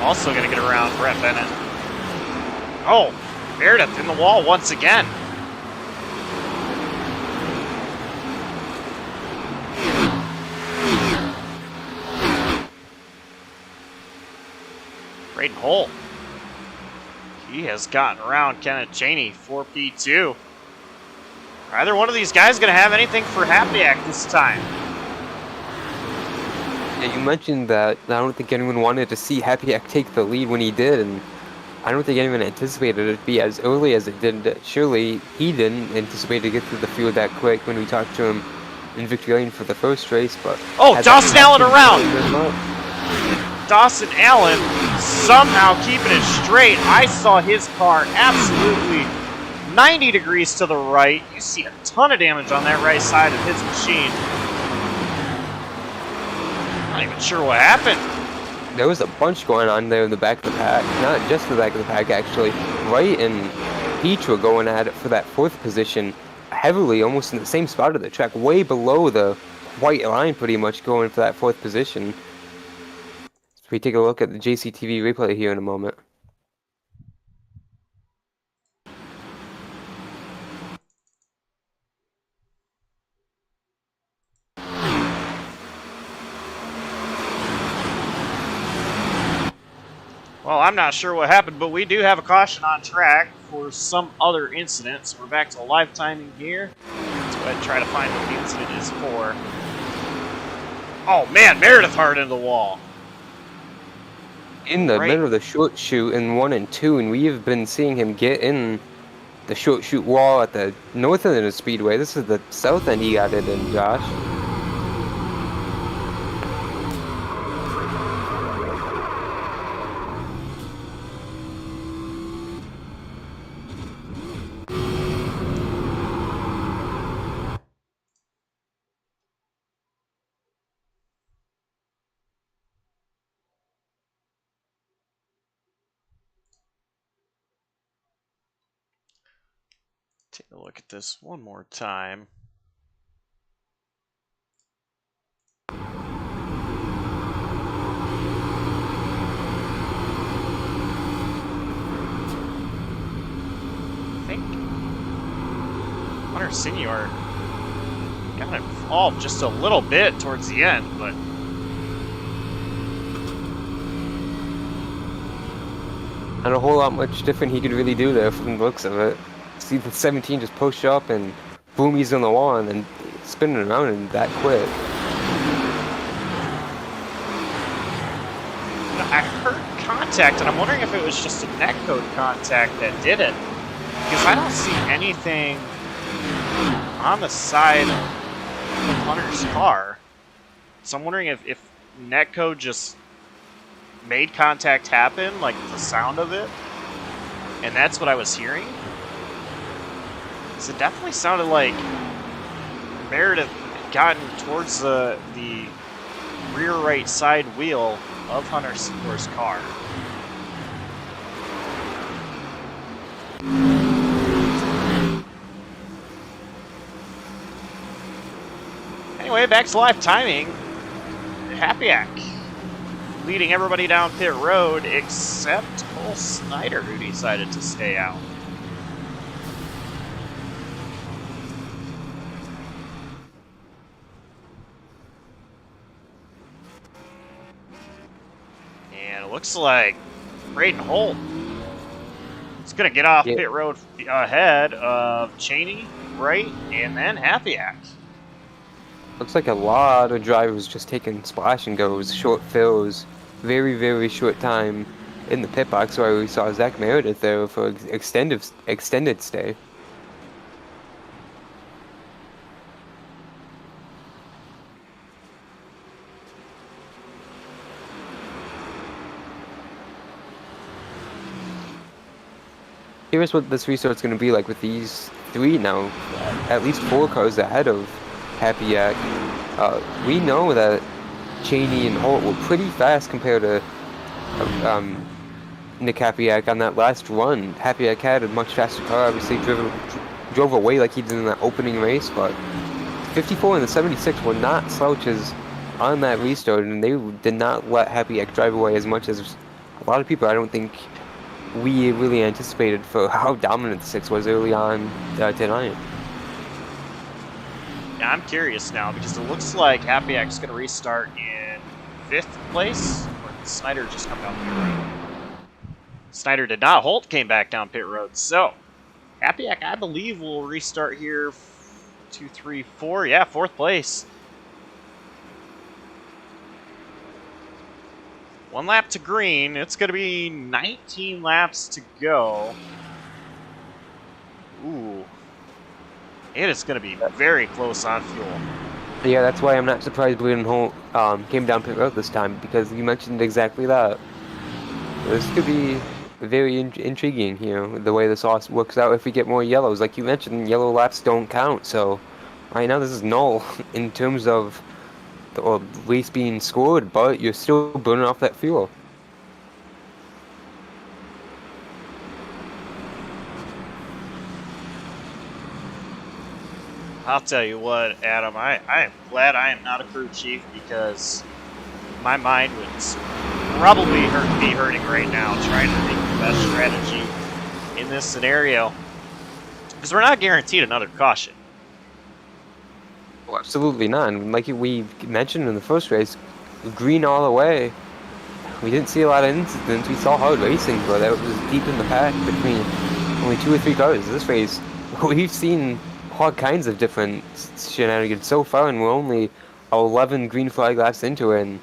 Also going to get around Brett Bennett. Oh, Meredith in the wall once again. Braden Holt. He has gotten around Kenneth Cheney, 4P2. Either one of these guys going to have anything for Hapiak this time. Yeah, you mentioned that I don't think anyone wanted to see Hapiak take the lead when he did, and I don't think anyone anticipated it to be as early as it did. Surely he didn't anticipate to get through the field that quick when we talked to him in victory lane for the first race. But oh, Dawson Allen around! Dawson Allen somehow keeping it straight. I saw his car absolutely 90 degrees to the right. You see a ton of damage on that right side of his machine. Not even sure what happened. There was a bunch going on there in the back of the pack. Not just the back of the pack, actually. Wright and Peach were going at it for that 4th position heavily, almost in the same spot of the track, way below the white line, pretty much going for that 4th position. So we take a look at the JCTV replay here in a moment. Well, I'm not sure what happened, but we do have a caution on track for some other incident. So we're back to live timing here. Let's go ahead and try to find what the incident is for. Oh man, Meredith hard into the wall. In the middle of the short shoot in 1 and 2, and we have been seeing him get in the short shoot wall at the north end of the speedway. This is the south end he got it in, Josh. Take a look at this one more time. I think Hunter Senior got involved just a little bit towards the end, but Not a whole lot much different he could really do there from the looks of it. See the 17 just push up and boom, he's on the wall and then spinning around and that quick. I heard contact, and I'm wondering if it was just a netcode contact that did it, because I don't see anything on the side of Hunter's car. So I'm wondering if netcode just made contact happen, like the sound of it, and that's what I was hearing. So it definitely sounded like Meredith had gotten towards the rear right side wheel of Hunter Senior's car. Anyway, back to live timing. Happyack leading everybody down pit road except Cole Snyder, who decided to stay out. And it looks like Braden Holt is going to get off pit road ahead of Cheney, Wright, and then Happyack. Looks like a lot of drivers just taking splash and goes, short fills, very, very short time in the pit box, where we saw Zach Meredith there for extended stay. Here's what this restart's going to be like with these three now, at least 4 cars ahead of Happyack. We know that Cheney and Holt were pretty fast compared to Nick Happyack on that last run. Happyack had a much faster car, obviously drove away like he did in that opening race, but 54 and the 76 were not slouches on that restart, and they did not let Happyack drive away as much as a lot of people, I don't think, we really anticipated for how dominant the 6 was early on tonight. Yeah, I'm curious now, because it looks like Happyack's going to restart in 5th place, or did Snyder just come down pit road? Snyder did not. Holt came back down pit road. So, Happyack, I believe, will restart here 2, 3, 4. Yeah, 4th place. 1 lap to green. It's going to be 19 laps to go. Ooh. It is going to be very close on fuel. Yeah, that's why I'm not surprised Braden Holt came down pit road this time, because you mentioned exactly that. This could be very intriguing here, the way this all works out if we get more yellows. Like you mentioned, yellow laps don't count, so right now this is null in terms of the race being scored, but you're still burning off that fuel. I'll tell you what, Adam, I am glad I am not a crew chief, because my mind would probably be hurting right now trying to think the best strategy in this scenario, because we're not guaranteed another caution. Well, absolutely not. And like we mentioned in the first race, green all the way. We didn't see a lot of incidents. We saw hard racing, but that was deep in the pack between only 2 or 3 cars. This race, we've seen all kinds of different shenanigans so far, and we're only 11 green flag laps into it, and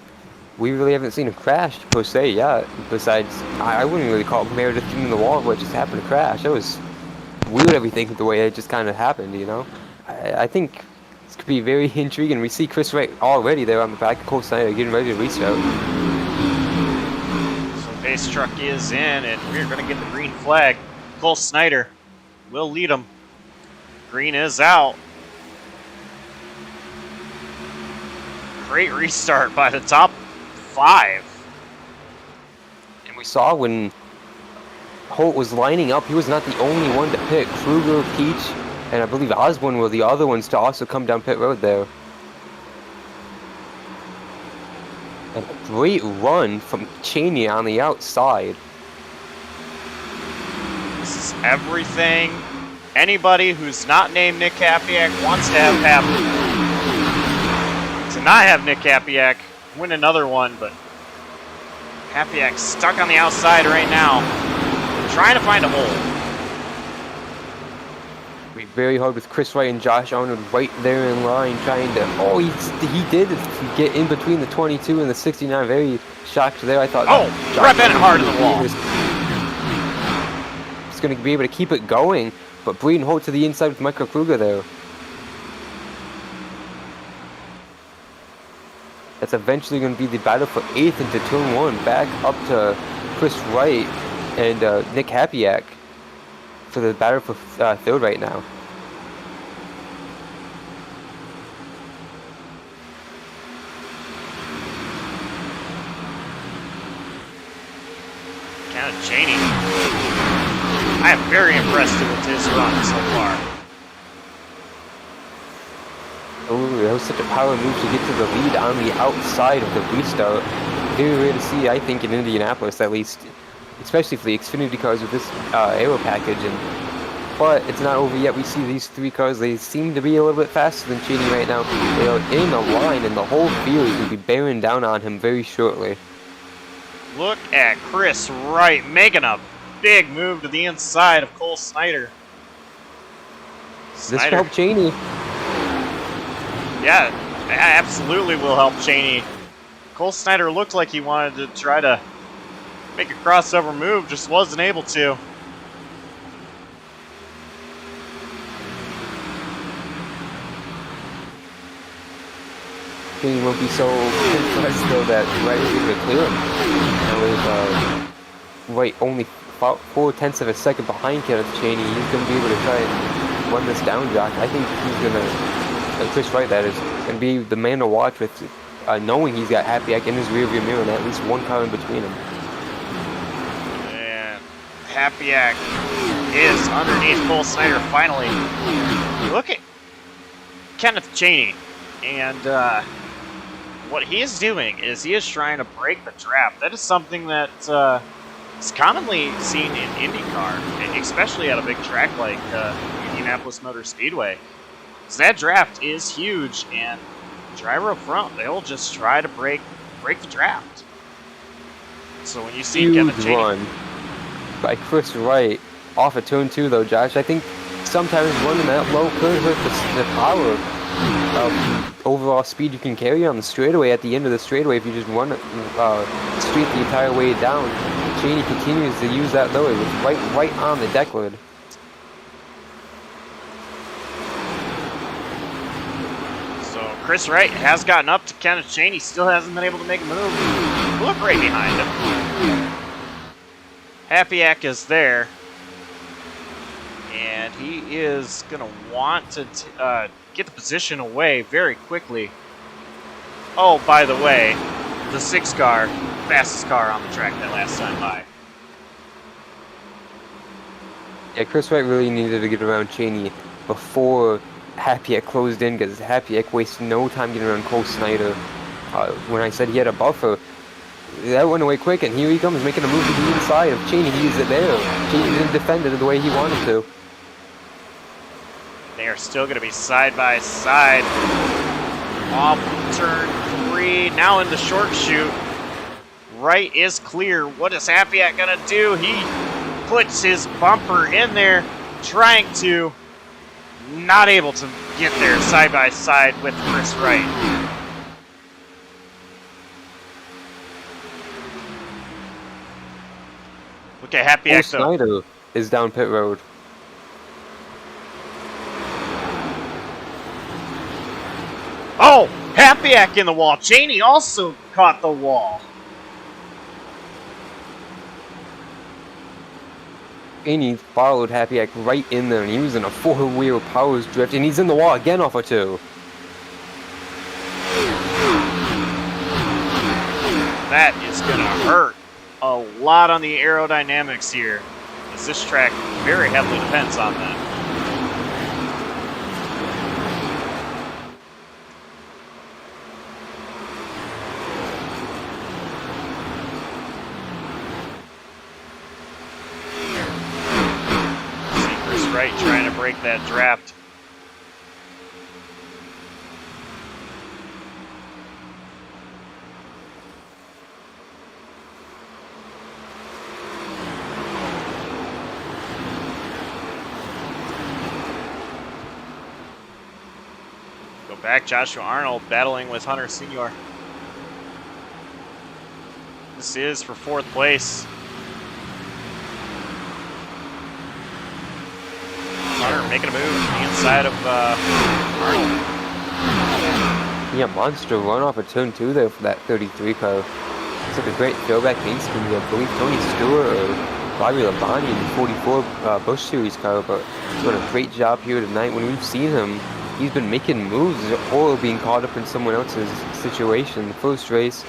we really haven't seen a crash per se yet. Besides, I wouldn't really call Meredith hitting the wall, but just happened to crash. That was wheeled everything the way it just kind of happened, you know? I think this could be very intriguing. We see Chris Wright already there on the back of Cole Snyder getting ready to restart. So pace truck is in, and we're going to get the green flag. Cole Snyder will lead him. Green is out. Great restart by the top 5. And we saw when Holt was lining up, he was not the only one to pit. Kruger, Peach, and I believe Osborne were the other ones to also come down pit road there. And a great run from Cheney on the outside. This is everything anybody who's not named Nick Kapiak wants to have happen. To not have Nick Kapiak win another one, but Kapiak stuck on the outside right now, trying to find a hole. Very hard with Chris Wright and Josh Arnold right there in line trying to... Oh, he did get in between the 22 and the 69. Very shocked there. I thought... Oh, Brett Bennett hard to the wall. He's going to be able to keep it going, but Breeden Holt to the inside with Michael Kruger there. That's eventually going to be the battle for 8th into turn 1. Back up to Chris Wright and Nick Kapiak for the battle for 3rd right now. Cheney. I am very impressed with his run so far. Oh, that was such a power move to get to the lead on the outside of the restart. Very rare to see, I think, in Indianapolis at least, especially for the Xfinity cars with this aero package. But it's not over yet. We see these 3 cars. They seem to be a little bit faster than Cheney right now. They are in a line, and the whole field is going to be bearing down on him very shortly. Look at Chris Wright making a big move to the inside of Cole Snyder. This will help Cheney. Yeah, absolutely will help Cheney. Cole Snyder looked like he wanted to try to make a crossover move, just wasn't able to. Cheney won't be so impressed though that Wright was able to clear him. And with Wright only 4/10 of a second behind Kenneth Cheney, he's going to be able to try and run this down, Jock. I think he's going to, Chris Wright that is, going to be the man to watch with knowing he's got Kapiak in his rearview mirror and at least 1 car in between him. And Kapiak is underneath Cole Snyder finally. Look at Kenneth Cheney. And what he is doing is he is trying to break the draft. That is something that is commonly seen in IndyCar, especially at a big track like Indianapolis Motor Speedway. So that draft is huge, and driver up front, they'll just try to break the draft. So when you see Huge Kevin Cheney run by Chris Wright off of turn 2 though, Josh, I think sometimes running that low could hurt the power of overall speed you can carry on the straightaway at the end of the straightaway if you just run straight the entire way down. Cheney continues to use that though. It was right on the deck lid. So Chris Wright has gotten up to Kenneth Cheney, still hasn't been able to make a move. Look right behind him. Kapiak is there. And he is going to want to get the position away very quickly. Oh, by the way, the 6 car, fastest car on the track that last time by. Yeah, Chris Wright really needed to get around Cheney before Kapiak closed in, because Kapiak wasted no time getting around Cole Snyder. When I said he had a buffer, that went away quick, and here he comes making a move to the inside of Cheney. He is there. Cheney didn't defend it the way he wanted to. They are still going to be side by side. Off turn 3, now in the short chute. Wright is clear. What is Kapiak going to do? He puts his bumper in there, trying to, not able to get there side by side with Chris Wright. Look at Kapiak though. Snyder is down pit road. Hapiak in the wall. Cheney also caught the wall. Indy followed Hapiak right in there, and he was in a four-wheel powers drift, and he's in the wall again off of 2. That is going to hurt a lot on the aerodynamics here, as this track very heavily depends on that. Right, trying to break that draft. Go back, Joshua Arnold battling with Hunter Senior. This is for 4th place. Hunter making a move to the inside of Arnold. Yeah, monster run off of turn 2 there for that 33 car. It's like a great throwback paint scheme. I believe Tony Stewart or Bobby Labonte in the 44 Busch Series car, but he's done a great job here tonight. When we've seen him, he's been making moves or being caught up in someone else's situation. The first race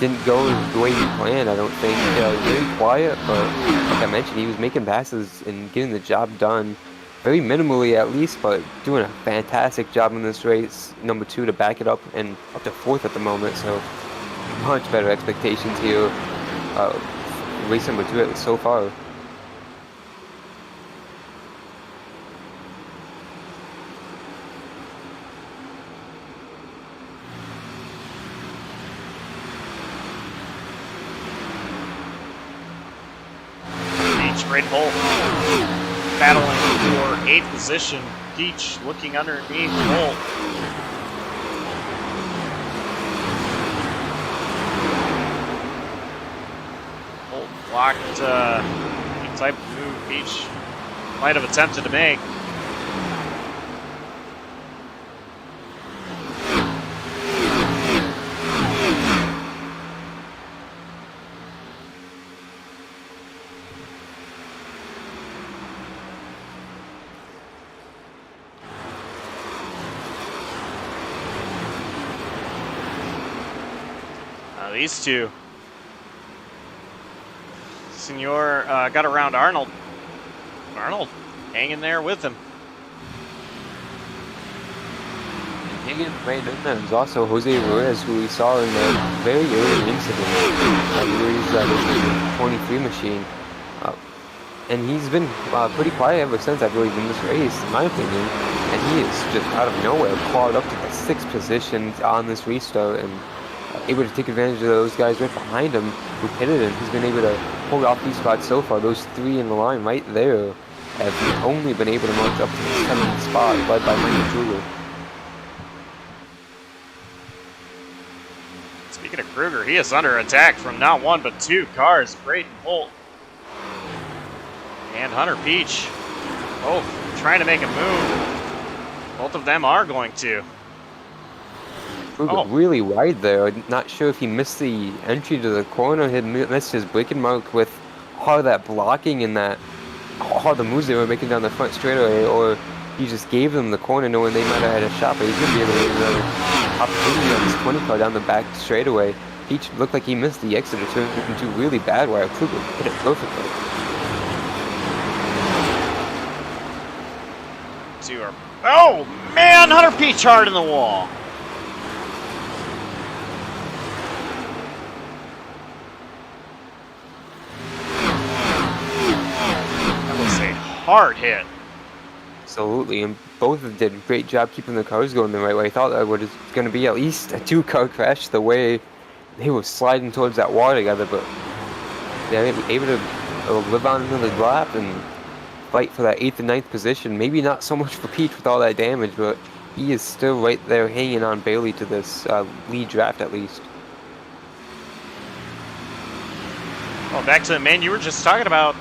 didn't go the way he planned, I don't think. Very quiet, but like I mentioned, he was making passes and getting the job done. Very minimally at least, but doing a fantastic job in this race. Number 2 to back it up, and up to 4th at the moment, so much better expectations here. Race number 2 so far. Great hole. Battling for 8th position. Peach looking underneath Holt. Holt blocked any type of move Peach might have attempted to make. These two. Senor got around Arnold. Arnold hanging there with him. Hanging right in there is also Jose Ruiz, who we saw in the very early incident. Ruiz 23 machine. And he's been pretty quiet ever since, I believe, in this race, in my opinion. And he is just out of nowhere clawed up to the 6th position on this restart and able to take advantage of those guys right behind him who pitted him. He's been able to hold off these spots so far. Those 3 in the line right there have only been able to march up to the 7th spot, led by Michael Kruger. Speaking of Kruger, he is under attack from not 1 but 2 cars. Brayton Holt and Hunter Peach both trying to make a move. Both of them are going to. Kruger really wide there. Not sure if he missed the entry to the corner. He missed his braking mark with all that blocking and all the moves they were making down the front straightaway, or he just gave them the corner knowing they might have had a shot, but he's going to be able to get another opportunity on this 20 car down the back straightaway. Peach looked like he missed the exit or turned into really bad while Kruger hit it perfectly. Oh man, Hunter Peach hard in the wall. Hard hit. Absolutely, and both of them did a great job keeping the cars going the right way. I thought that was going to be at least a 2-car crash the way they were sliding towards that wall together, but they were able to live on another lap and fight for that 8th and 9th position. Maybe not so much for Peach with all that damage, but he is still right there hanging on barely to this lead draft at least. Well, back to the man you were just talking about.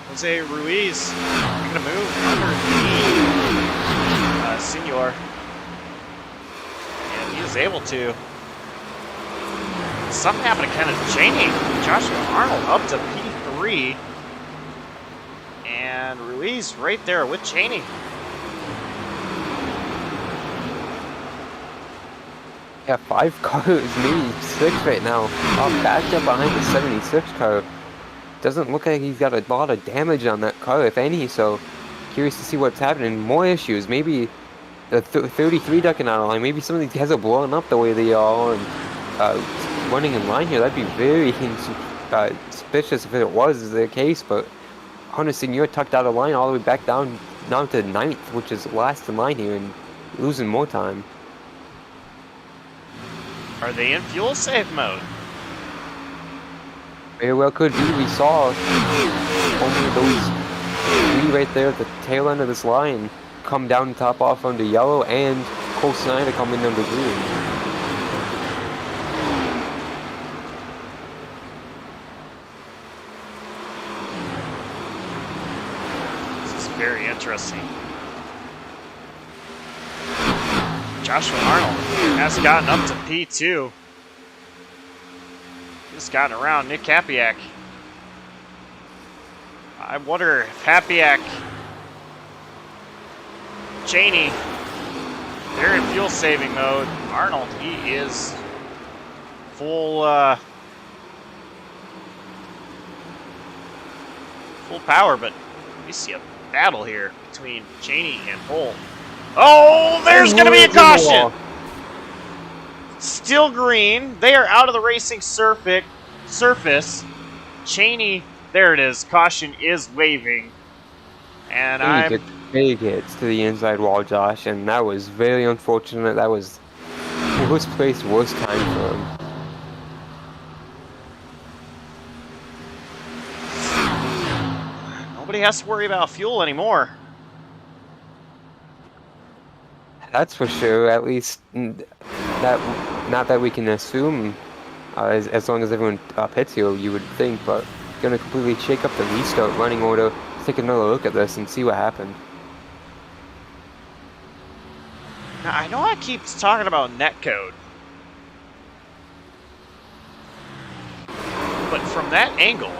Jose Ruiz making a move under the Senor. And he is able to something happened to Kenneth Cheney. Joshua Arnold up to P3. And Ruiz right there with Cheney. Yeah, 5 cars, maybe 6 right now. Backed up behind the 76 car. Doesn't look like he's got a lot of damage on that car, if any, so curious to see what's happening. More issues. Maybe the 33 ducking out of line. Maybe some of these guys are blowing up the way they are and running in line here. That'd be very suspicious if it was the case, but Hunter Senior tucked out of line all the way back down to 9th, which is last in line here and losing more time. Are they in fuel save mode? Very well could be. We saw only those 3 right there at the tail end of this line come down and top off under yellow, and Cole Snyder come in under green. This is very interesting. Joshua Arnold has gotten up to P2. Just gotten around Nick Hapiak. I wonder if Hapiak, Cheney, they're in fuel saving mode. Arnold, he is full power, but we see a battle here between Cheney and Hull. Oh, there's going to be a caution. Still green. They are out of the racing surface. Cheney, there it is. Caution is waving. And big hits to the inside wall, Josh, and that was very unfortunate. That was worst place, worst time for him. Nobody has to worry about fuel anymore. That's for sure. At least that, not that we can assume, as long as everyone pits here, you would think, but gonna completely shake up the restart running order. Let's take another look at this and see what happened. Now, I know I keep talking about netcode, but from that angle,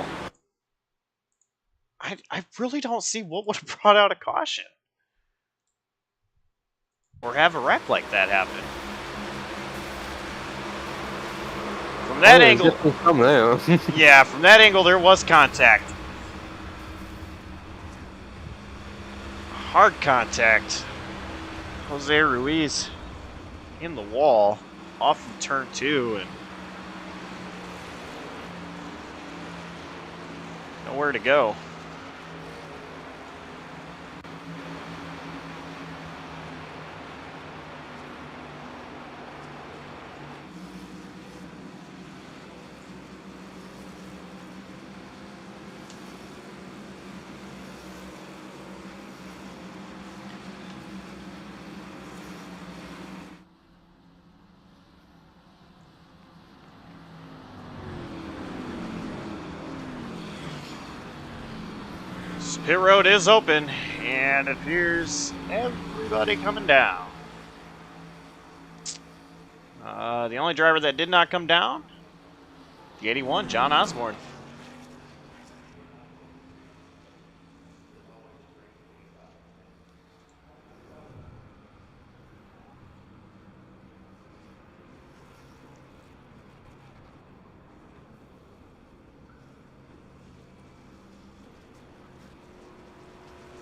I really don't see what would have brought out a caution or have a wreck like that happen. From that angle, from there. yeah, from that angle there was contact. Hard contact. Jose Ruiz in the wall off of turn 2 and nowhere to go. Pit road is open, and it appears everybody coming down. The only driver that did not come down, the 81, John Osborne.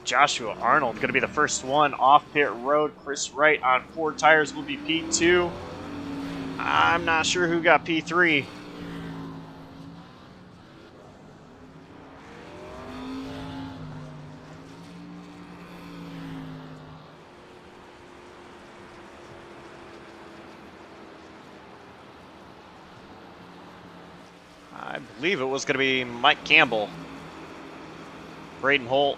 Joshua Arnold going to be the first one off pit road. Chris Wright on 4 tires will be P2. I'm not sure who got P3. I believe it was going to be Mike Campbell, Braden Holt,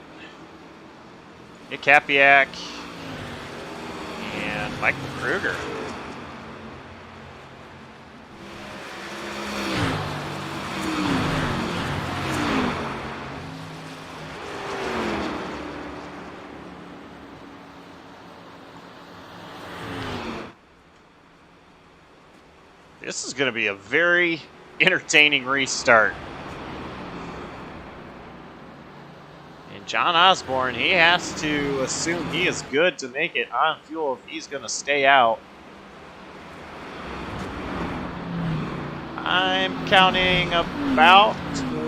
Nick Hapiak, and Michael Kruger. This is going to be a very entertaining restart. And John Osborne, he has to assume he is good to make it on fuel if he's going to stay out. I'm counting about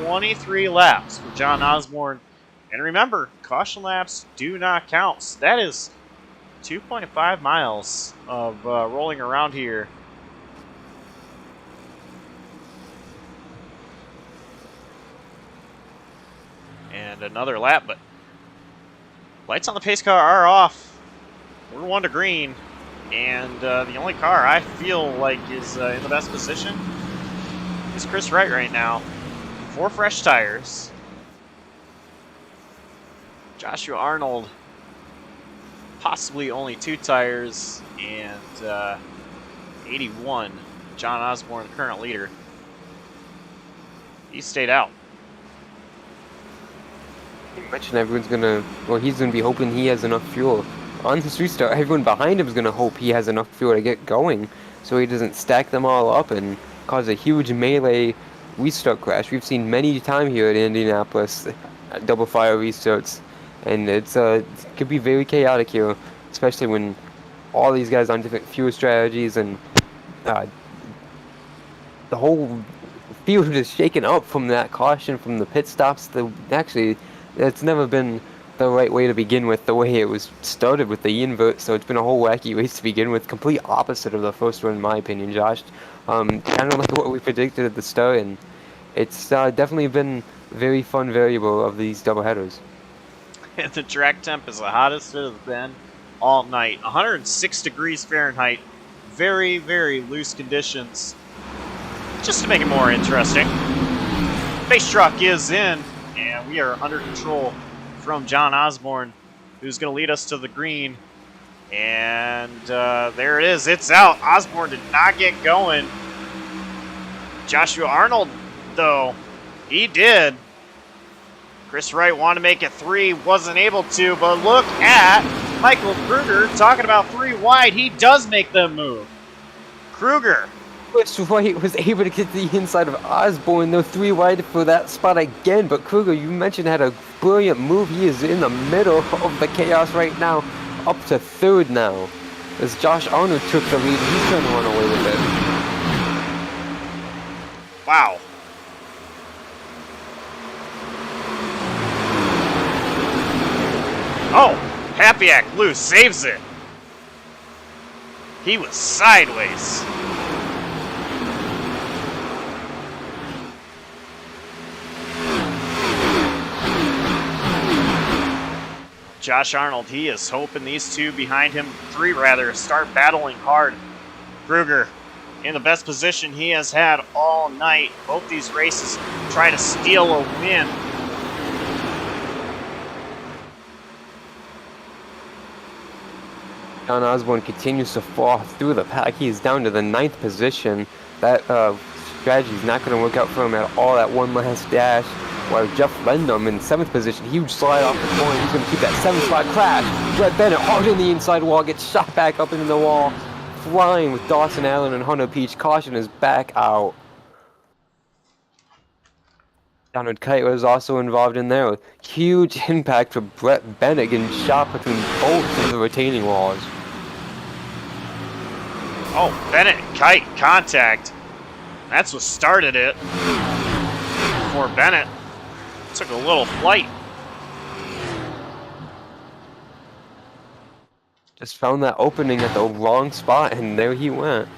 23 laps for John Osborne. And remember, caution laps do not count. So that is 2.5 miles of rolling around here. And another lap, but lights on the pace car are off. We're 1 to green. And the only car I feel like is in the best position is Chris Wright right now. 4 fresh tires. Joshua Arnold, possibly only 2 tires, and 81. John Osborne, the current leader. He stayed out. You mentioned everyone's gonna, well, he's gonna be hoping he has enough fuel. On this restart, everyone behind him is gonna hope he has enough fuel to get going, so he doesn't stack them all up and cause a huge melee restart crash. We've seen many times here at Indianapolis, double fire restarts, and it could be very chaotic here, especially when all these guys on different fuel strategies and the whole field is shaken up from that caution, from the pit stops. Actually, it's never been the right way to begin with, the way it was started with the invert, so it's been a whole wacky race to begin with, complete opposite of the first one in my opinion, Josh. Kind of like what we predicted at the start, and it's definitely been a very fun variable of these doubleheaders. And the track temp is the hottest it has been all night. 106 degrees Fahrenheit. Very, very loose conditions. Just to make it more interesting. Base truck is in, and we are under control from John Osborne, who's going to lead us to the green. And there it is. It's out. Osborne did not get going. Joshua Arnold, though, he did. Chris Wright wanted to make it 3, wasn't able to, but look at Michael Kruger talking about 3 wide. He does make them move. Kruger. Chris Wright was able to get to the inside of Osborne, though 3 wide for that spot again, but Kruger, you mentioned, had a brilliant move. He is in the middle of the chaos right now, up to 3rd now, as Josh Arnold took the lead. He's trying to run away with it. Wow. Oh, Happyack loose, saves it. He was sideways. Josh Arnold, he is hoping these 2 behind him, 3 rather, start battling hard. Kruger in the best position he has had all night. Both these races try to steal a win. John Osborne continues to fall through the pack. He is down to the 9th position. That strategy is not going to work out for him at all. That one last dash. While Jeff Lendham in 7th position, huge slide off the corner. He's going to keep that 7th spot crash. Brett Bennett hard in the inside wall, gets shot back up into the wall. Flying with Dawson Allen and Hunter Peach. Caution is back out. Downward Kite was also involved in there. Huge impact for Brett Bennett getting shot between both of the retaining walls. Oh, Bennett and Kite contact. That's what started it. For Bennett. Took a little flight. Just found that opening at the wrong spot, and there he went.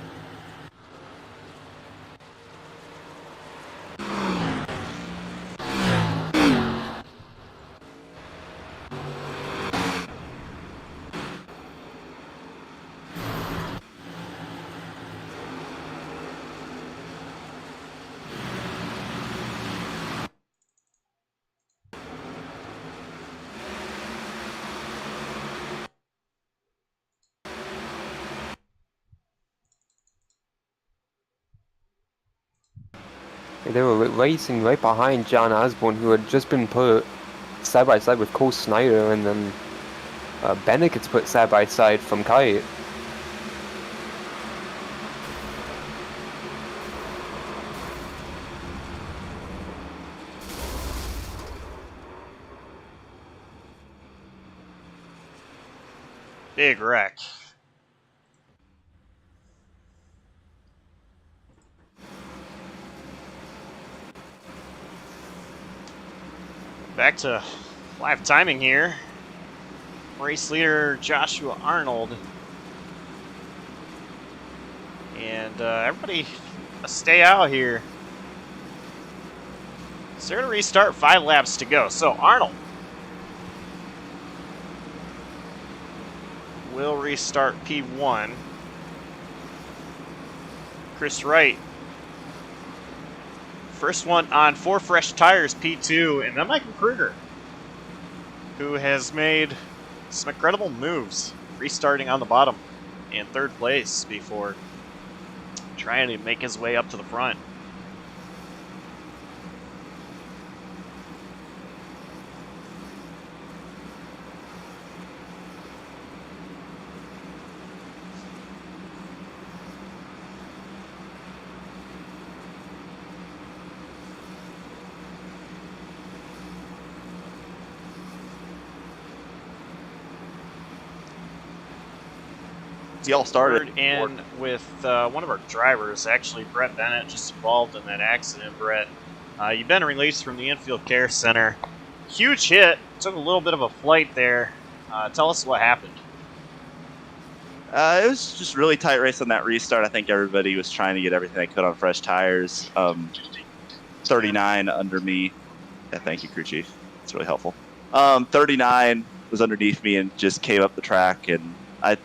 They were racing right behind John Osborne, who had just been put side by side with Cole Snyder, and then Bennett gets put side by side from Kite. Big wreck. Back to live timing here. Race leader Joshua Arnold. And everybody stay out here. So they're going to restart 5 laps to go. So Arnold will restart P1. Chris Wright, first one on 4 fresh tires, P2. And then Michael Kruger, who has made some incredible moves, restarting on the bottom in 3rd place before trying to make his way up to the front. Y'all started in with one of our drivers, actually Brett Bennett, just involved in that accident. Brett, you've been released from the infield care center. Huge hit, took a little bit of a flight there. Tell us what happened. It was just really tight race on that restart. I think everybody was trying to get everything they could on fresh tires. 39 under me. Yeah, thank you, crew chief. It's really helpful. 39 was underneath me and just came up the track, and I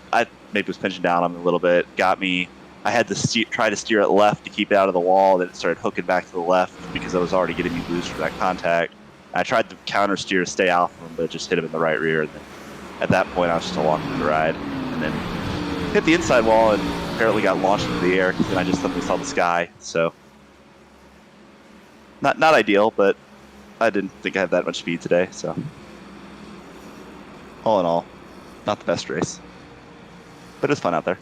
maybe was pinching down on me a little bit. Got me. I had to try to steer it left to keep it out of the wall. Then it started hooking back to the left because I was already getting me loose for that contact. I tried to counter steer to stay off him, but it just hit him in the right rear. And then at that point, I was just along for the ride, and then hit the inside wall and apparently got launched into the air. Then I just suddenly saw the sky. So not ideal, but I didn't think I had that much speed today. So all in all, not the best race. But it was fun out there.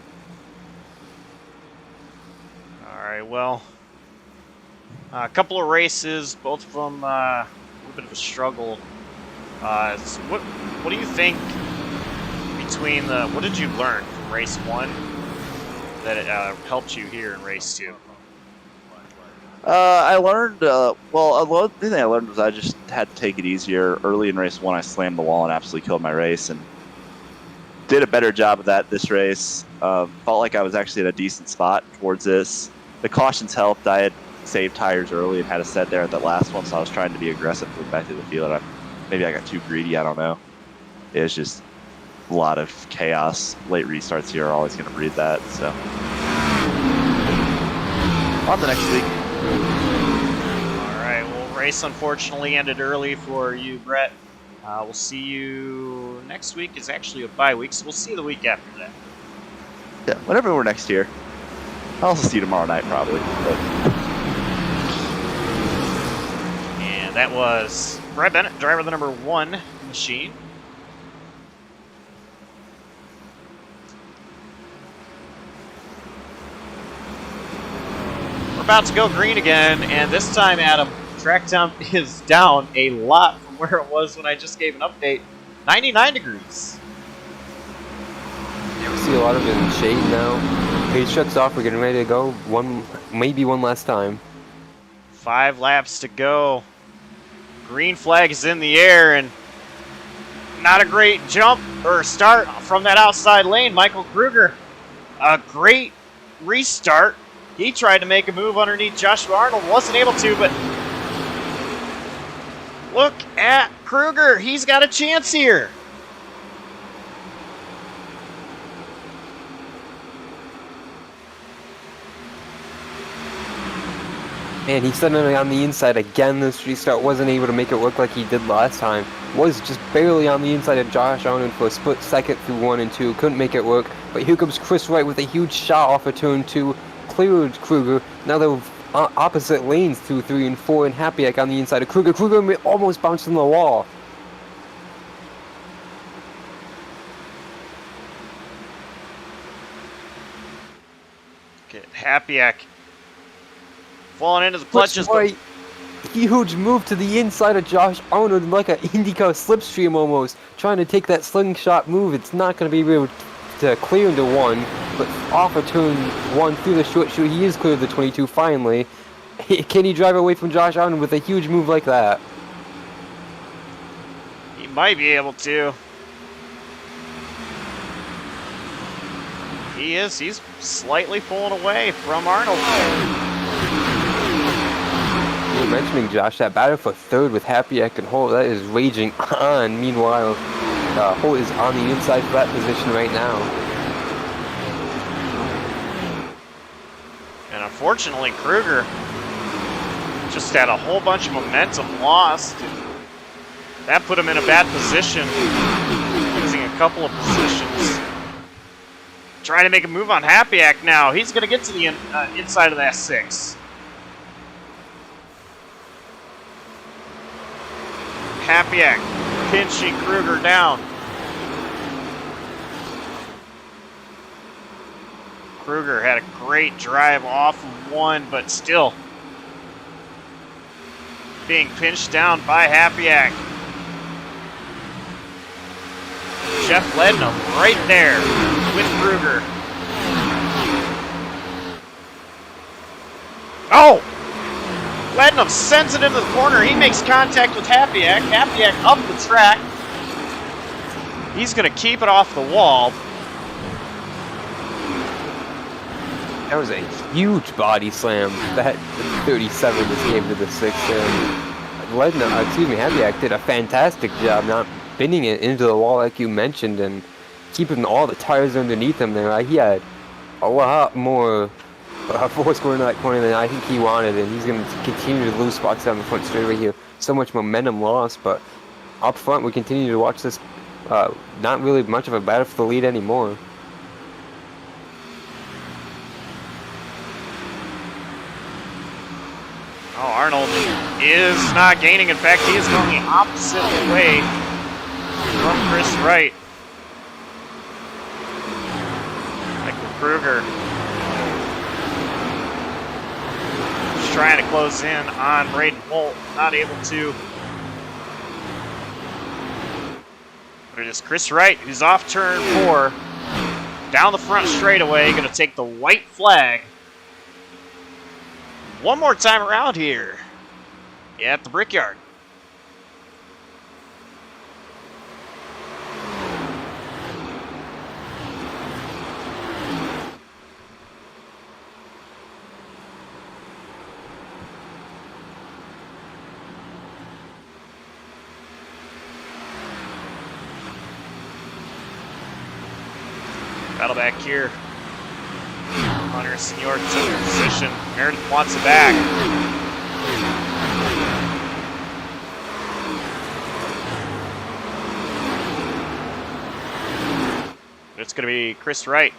All right, well, a couple of races, both of them a little bit of a struggle. So what do you think between what did you learn from race 1 that it helped you here in race 2? I learned, the thing I learned was I just had to take it easier. Early in race 1, I slammed the wall and absolutely killed my race, and did a better job of that this race. Felt like I was actually in a decent spot towards this. The cautions helped. I had saved tires early and had a set there at that last one, so I was trying to be aggressive going back to the field. Maybe I got too greedy, I don't know. It was just a lot of chaos. Late restarts here are always going to breed that, so. On to next week. All right, well, race unfortunately ended early for you, Brett. We'll see you next week. Is actually a bye week, so we'll see you the week after that. Yeah, whenever we're next year. I'll also see you tomorrow night, probably. But. And that was Brett Bennett, driver of the number 1 machine. We're about to go green again, and this time, Adam, track time is down a lot from where it was when I just gave an update. 99 degrees. Yeah, we see a lot of it in the shade now. Page shuts off. We're getting ready to go. Maybe one last time. 5 laps to go. Green flag is in the air, and not a great jump or start from that outside lane. Michael Kruger, a great restart. He tried to make a move underneath Joshua Arnold, wasn't able to, but look at Kruger. He's got a chance here. And he's suddenly on the inside again. This restart wasn't able to make it look like he did last time. Was just barely on the inside of Josh Arnold for a split second through 1 and 2. Couldn't make it work. But here comes Chris Wright with a huge shot off of turn 2. Cleared Kruger. Now they're opposite lanes through 3 and 4. And Happyack on the inside of Kruger. Kruger almost bounced on the wall. Get Happyack falling into the clutches. huge move to the inside of Josh Arnold, like an IndyCar slipstream almost, trying to take that slingshot move. It's not going to be able to clear into 1, but off of turn 1 through the short chute, he is clear of the 22 finally. Can he drive away from Josh Arnold with a huge move like that? He might be able to. He is. He's slightly pulling away from Arnold. You were mentioning, Josh, that battle for third with Happyak and Holt, that is raging on. Meanwhile, Holt is on the inside for that position right now. And unfortunately, Kruger just had a whole bunch of momentum lost. That put him in a bad position, losing a couple of positions. Trying to make a move on Happyak now. He's going to get to the inside of that 6. Happyak pinching Kruger down. Kruger had a great drive off of 1, but still being pinched down by Happyak. Jeff Lednum right there with Kruger. Oh! Lednum sends it into the corner. He makes contact with Happyak. Happyak up the track. He's going to keep it off the wall. That was a huge body slam that 37 just gave to the 6 there. Happyak did a fantastic job not bending it into the wall like you mentioned and keeping all the tires underneath him there. He had a lot more force going into that corner than I think he wanted, and he's going to continue to lose spots down the front straightaway here. So much momentum lost, but up front we continue to watch this. Not really much of a battle for the lead anymore. Oh, Arnold is not gaining. In fact, he is going the opposite way from Chris Wright. Michael Kruger just trying to close in on Braden Holt, not able to. But it is Chris Wright who's off turn 4, down the front straightaway, going to take the white flag. One more time around here at the Brickyard. Battle back here. Hunter Senior took position. Meredith wants it back. It's going to be Chris Wright.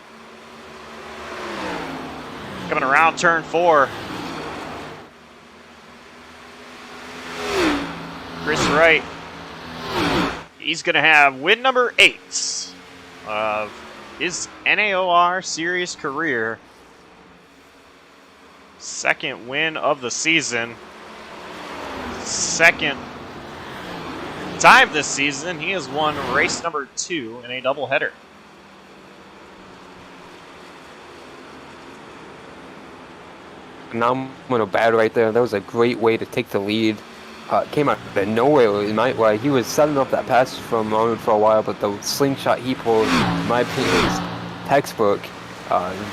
Coming around turn 4. Chris Wright. He's going to have win number 8 of his NAOR Series career. Second win of the season. Second time this season he has won race number 2 in a doubleheader. Phenomenal battle right there. That was a great way to take the lead. Came out of nowhere. He was setting up that pass from Arnold for a while, but the slingshot he pulled, in my opinion, is textbook.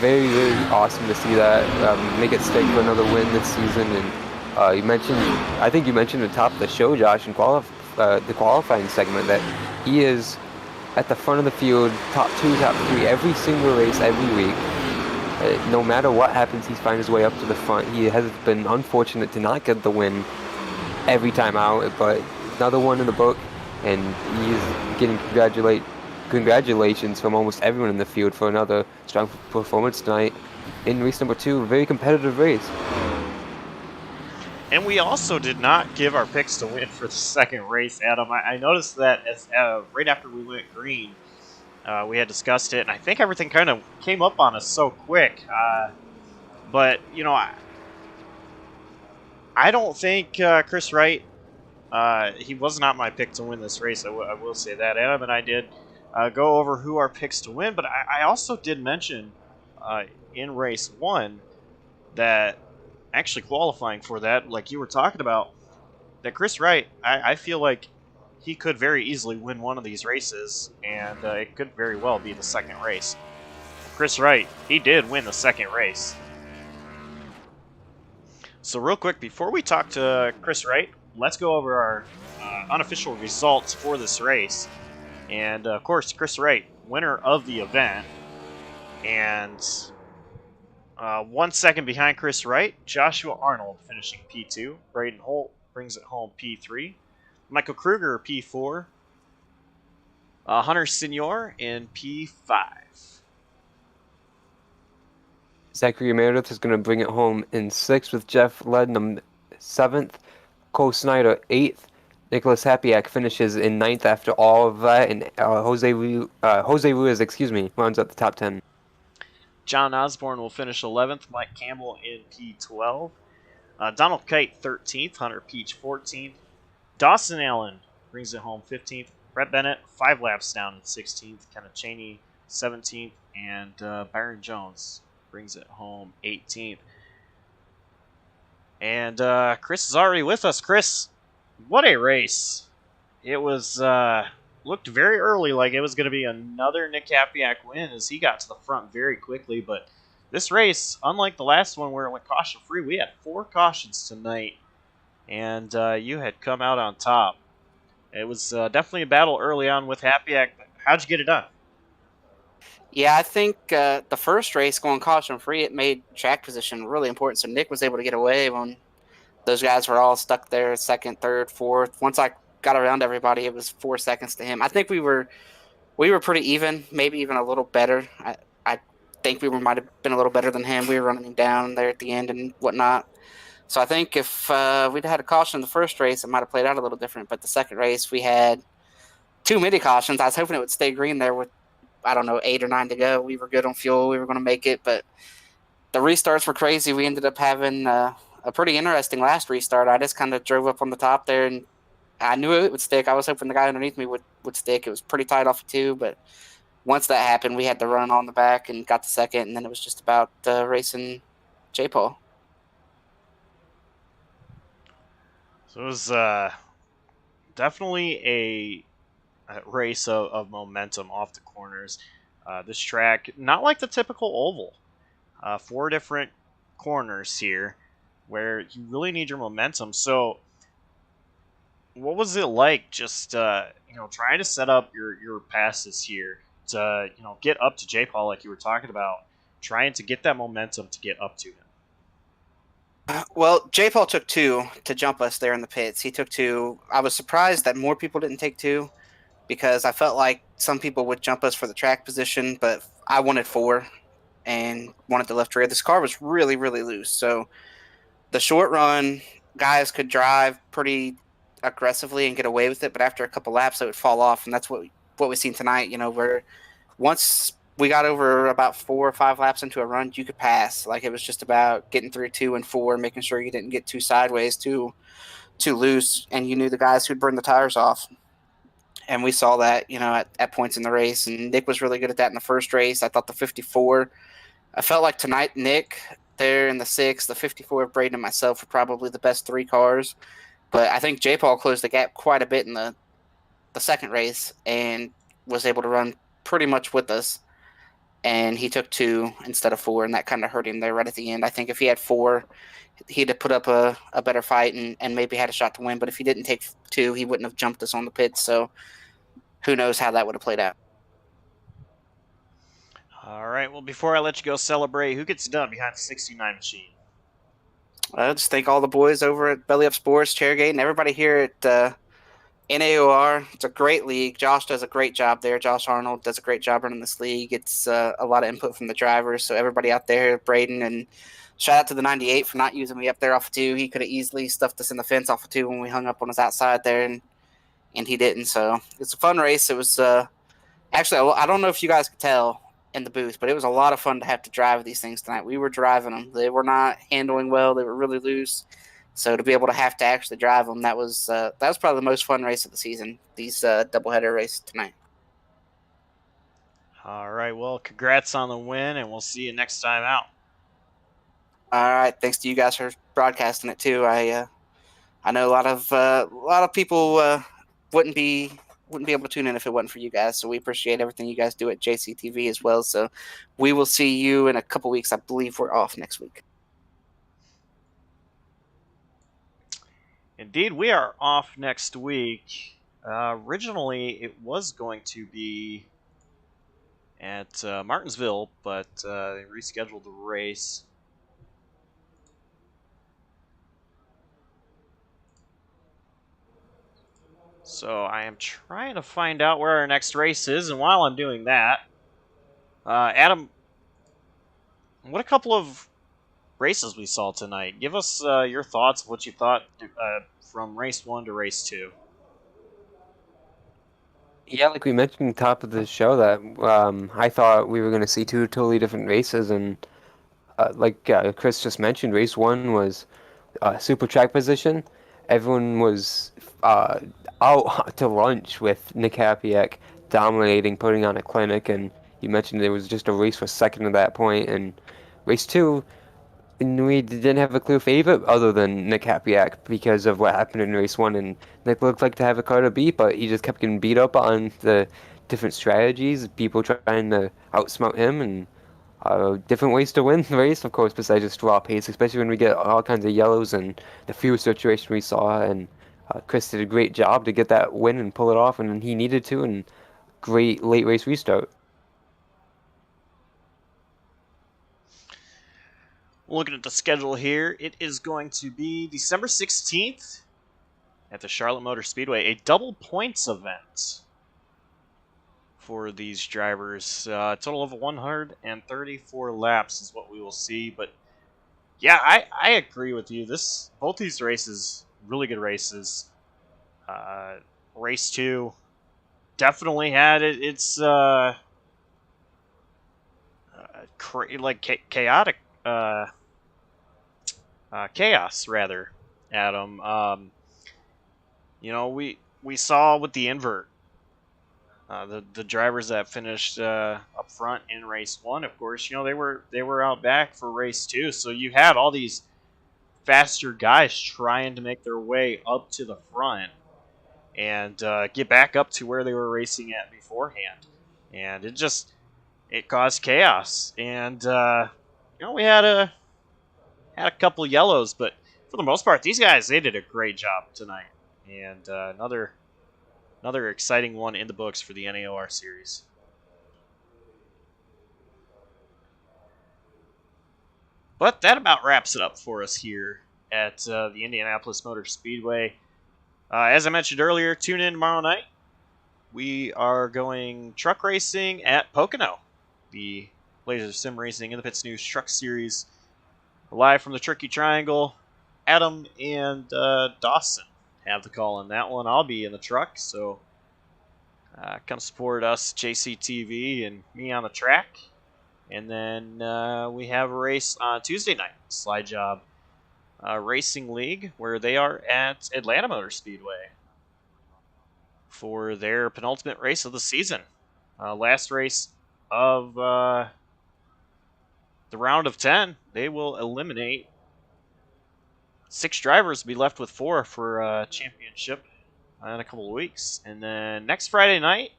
Very, very awesome to see that. Make it stick for another win this season. And I think you mentioned at the top of the show, Josh, in the qualifying segment, that he is at the front of the field, top 2, top 3, every single race, every week. No matter what happens, he's finding his way up to the front. He has been unfortunate to not get the win every time out, but another one in the book, and he's getting congratulations from almost everyone in the field for another strong performance tonight in race number 2. A very competitive race. And we also did not give our picks to win for the second race, Adam. I noticed that as right after we went green, we had discussed it, and I think everything kind of came up on us so quick. But, you know, I don't think Chris Wright. He was not my pick to win this race. I will say that. Adam and I did go over who our picks to win, but I also did mention in race 1 that actually qualifying for that, like you were talking about, that Chris Wright, I feel like he could very easily win one of these races, and it could very well be the second race. Chris Wright, he did win the second race. So real quick, before we talk to Chris Wright, let's go over our unofficial results for this race. And of course, Chris Wright, winner of the event. And 1 second behind Chris Wright, Joshua Arnold finishing P2. Braden Holt brings it home P3. Michael Kruger P4. Hunter Senior in P5. Zachary Meredith is going to bring it home in 6th with Jeff Lednam 7th. Cole Snyder 8th. Nicholas Hapiak finishes in 9th after all of that, and Jose Ruiz, rounds out the top 10. John Osborne will finish 11th. Mike Campbell in P12. Donald Kite 13th. Hunter Peach 14th. Dawson Allen brings it home 15th. Brett Bennett 5 laps down in 16th. Kenneth Cheney 17th. And Byron Jones brings it home 18th. And Chris is already with us. Chris, what a race. It was looked very early like it was going to be another Nick Hapiak win as he got to the front very quickly. But this race, unlike the last one where it went caution-free, we had 4 cautions tonight. And you had come out on top. It was definitely a battle early on with Hapiak. How'd you get it done? Yeah, I think the first race going caution-free, it made track position really important. So Nick was able to get away when those guys were all stuck there, 2nd, 3rd, 4th. Once I got around everybody, it was 4 seconds to him. I think we were pretty even, maybe even a little better. I think we might have been a little better than him. We were running him down there at the end and whatnot. So I think if we'd had a caution in the first race, it might have played out a little different. But the second race, we had too many cautions. I was hoping it would stay green there with, 8 or 9 to go. We were good on fuel. We were going to make it. But the restarts were crazy. We ended up having a pretty interesting last restart. I just kind of drove up on the top there, and I knew it would stick. I was hoping the guy underneath me would stick. It was pretty tight off of 2, but once that happened, we had to run on the back and got the second, and then it was just about racing J-Paul. So it was definitely a race of momentum off the corners. This track, not like the typical oval. 4 different corners here where you really need your momentum. So what was it like just trying to set up your passes here to get up to J. Paul like you were talking about, trying to get that momentum to get up to him? Well, J. Paul took 2 to jump us there in the pits. He took 2. I was surprised that more people didn't take 2 because I felt like some people would jump us for the track position, but I wanted 4 and wanted the left rear. This car was really, really loose. So the short run, guys could drive pretty aggressively and get away with it, but after a couple laps, it would fall off, and that's what we've seen tonight. Where once we got over about 4 or 5 laps into a run, you could pass. Like, it was just about getting through 2 and 4, making sure you didn't get too sideways, too loose, and you knew the guys who'd burn the tires off. And we saw that, at points in the race, and Nick was really good at that in the first race. I thought the 54, I felt like tonight, Nick, there in the 6, the 54 of Braden and myself were probably the best 3 cars. But I think J. Paul closed the gap quite a bit in the second race and was able to run pretty much with us. And he took 2 instead of 4, and that kind of hurt him there right at the end. I think if he had 4, he'd have put up a better fight and maybe had a shot to win. But if he didn't take 2, he wouldn't have jumped us on the pits. So who knows how that would have played out. All right, well, before I let you go celebrate, who gets it done behind the 69 machine? I just thank all the boys over at Belly Up Sports, Chairgate, and everybody here at NAOR. It's a great league. Josh does a great job there. Josh Arnold does a great job running this league. It's a lot of input from the drivers. So everybody out there, Braden, and shout out to the 98 for not using me up there off of 2. He could have easily stuffed us in the fence off of 2 when we hung up on his outside there, and he didn't. So it's a fun race. It was actually, I don't know if you guys could tell in the booth, but it was a lot of fun to have to drive these things tonight. We were driving them. They were not handling well. They were really loose. So to be able to have to actually drive them, that was probably the most fun race of the season. These doubleheader races tonight. All right, well, congrats on the win, and we'll see you next time out. All right, thanks to you guys for broadcasting it too. I know a lot of people wouldn't be able to tune in if it wasn't for you guys. So we appreciate everything you guys do at JCTV as well. So we will see you in a couple weeks. I believe we're off next week. Indeed, we are off next week. Originally, it was going to be at Martinsville, but they rescheduled the race. So I am trying to find out where our next race is, and while I'm doing that, Adam, what a couple of races we saw tonight. Give us your thoughts of what you thought from race 1 to race 2. Yeah, like we mentioned at the top of the show, that I thought we were going to see two totally different races, and like Chris just mentioned, race 1 was super track position. Everyone was out to lunch with Nick Hapiak dominating, putting on a clinic, and you mentioned it was just a race for second at that point. And race 2, and we didn't have a clear favorite other than Nick Hapiak because of what happened in race 1. And Nick looked like to have a car to beat, but he just kept getting beat up on the different strategies, people trying to outsmart him, and different ways to win the race, of course, besides just raw pace, especially when we get all kinds of yellows and the fuel situation we saw. And Chris did a great job to get that win and pull it off, and he needed to, and great late race restart. Looking at the schedule here, it is going to be December 16th at the Charlotte Motor Speedway, a double points event for these drivers. A total of 134 laps is what we will see. But yeah, I agree with you. Both these races, really good races. Race 2 definitely had its chaotic chaos, rather, Adam. We saw with the invert, the drivers that finished up front in race 1, of course, they were out back for race 2. So you had all these faster guys trying to make their way up to the front and get back up to where they were racing at beforehand, and it caused chaos. And we had a couple yellows, but for the most part, these guys, they did a great job tonight. And another exciting one in the books for the NAOR series. But that about wraps it up for us here at the Indianapolis Motor Speedway. As I mentioned earlier, tune in tomorrow night. We are going truck racing at Pocono, the Laser Sim Racing in the Pits News Truck Series. Live from the Tricky Triangle, Adam and Dawson have the call on that one. I'll be in the truck, so come support us, JCTV, and me on the track. And then we have a race on Tuesday night, Slide Jawb Racing League, where they are at Atlanta Motor Speedway for their penultimate race of the season. Last race of the round of 10. They will eliminate 6 drivers, be left with 4 for championship in a couple of weeks. And then next Friday night,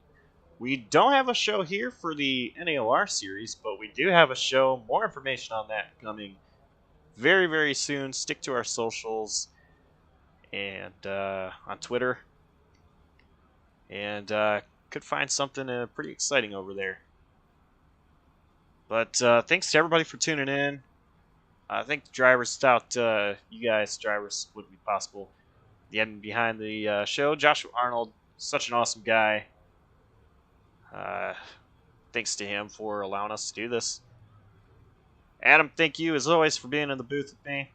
we don't have a show here for the NAOR series, but we do have a show. More information on that coming very, very soon. Stick to our socials and on Twitter. And could find something pretty exciting over there. But thanks to everybody for tuning in. I think the drivers, without you guys, drivers, wouldn't be possible. Getting behind the show, Joshua Arnold, such an awesome guy. Thanks to him for allowing us to do this. Adam, thank you as always for being in the booth with me.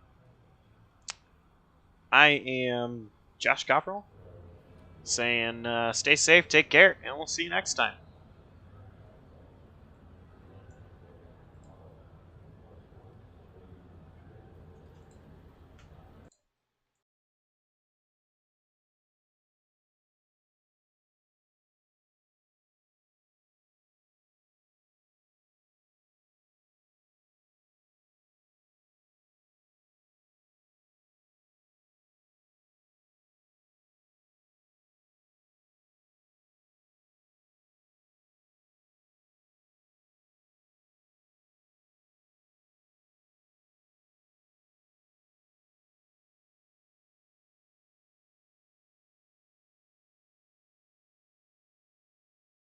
I am Josh Cockrell saying stay safe, take care, and we'll see you next time.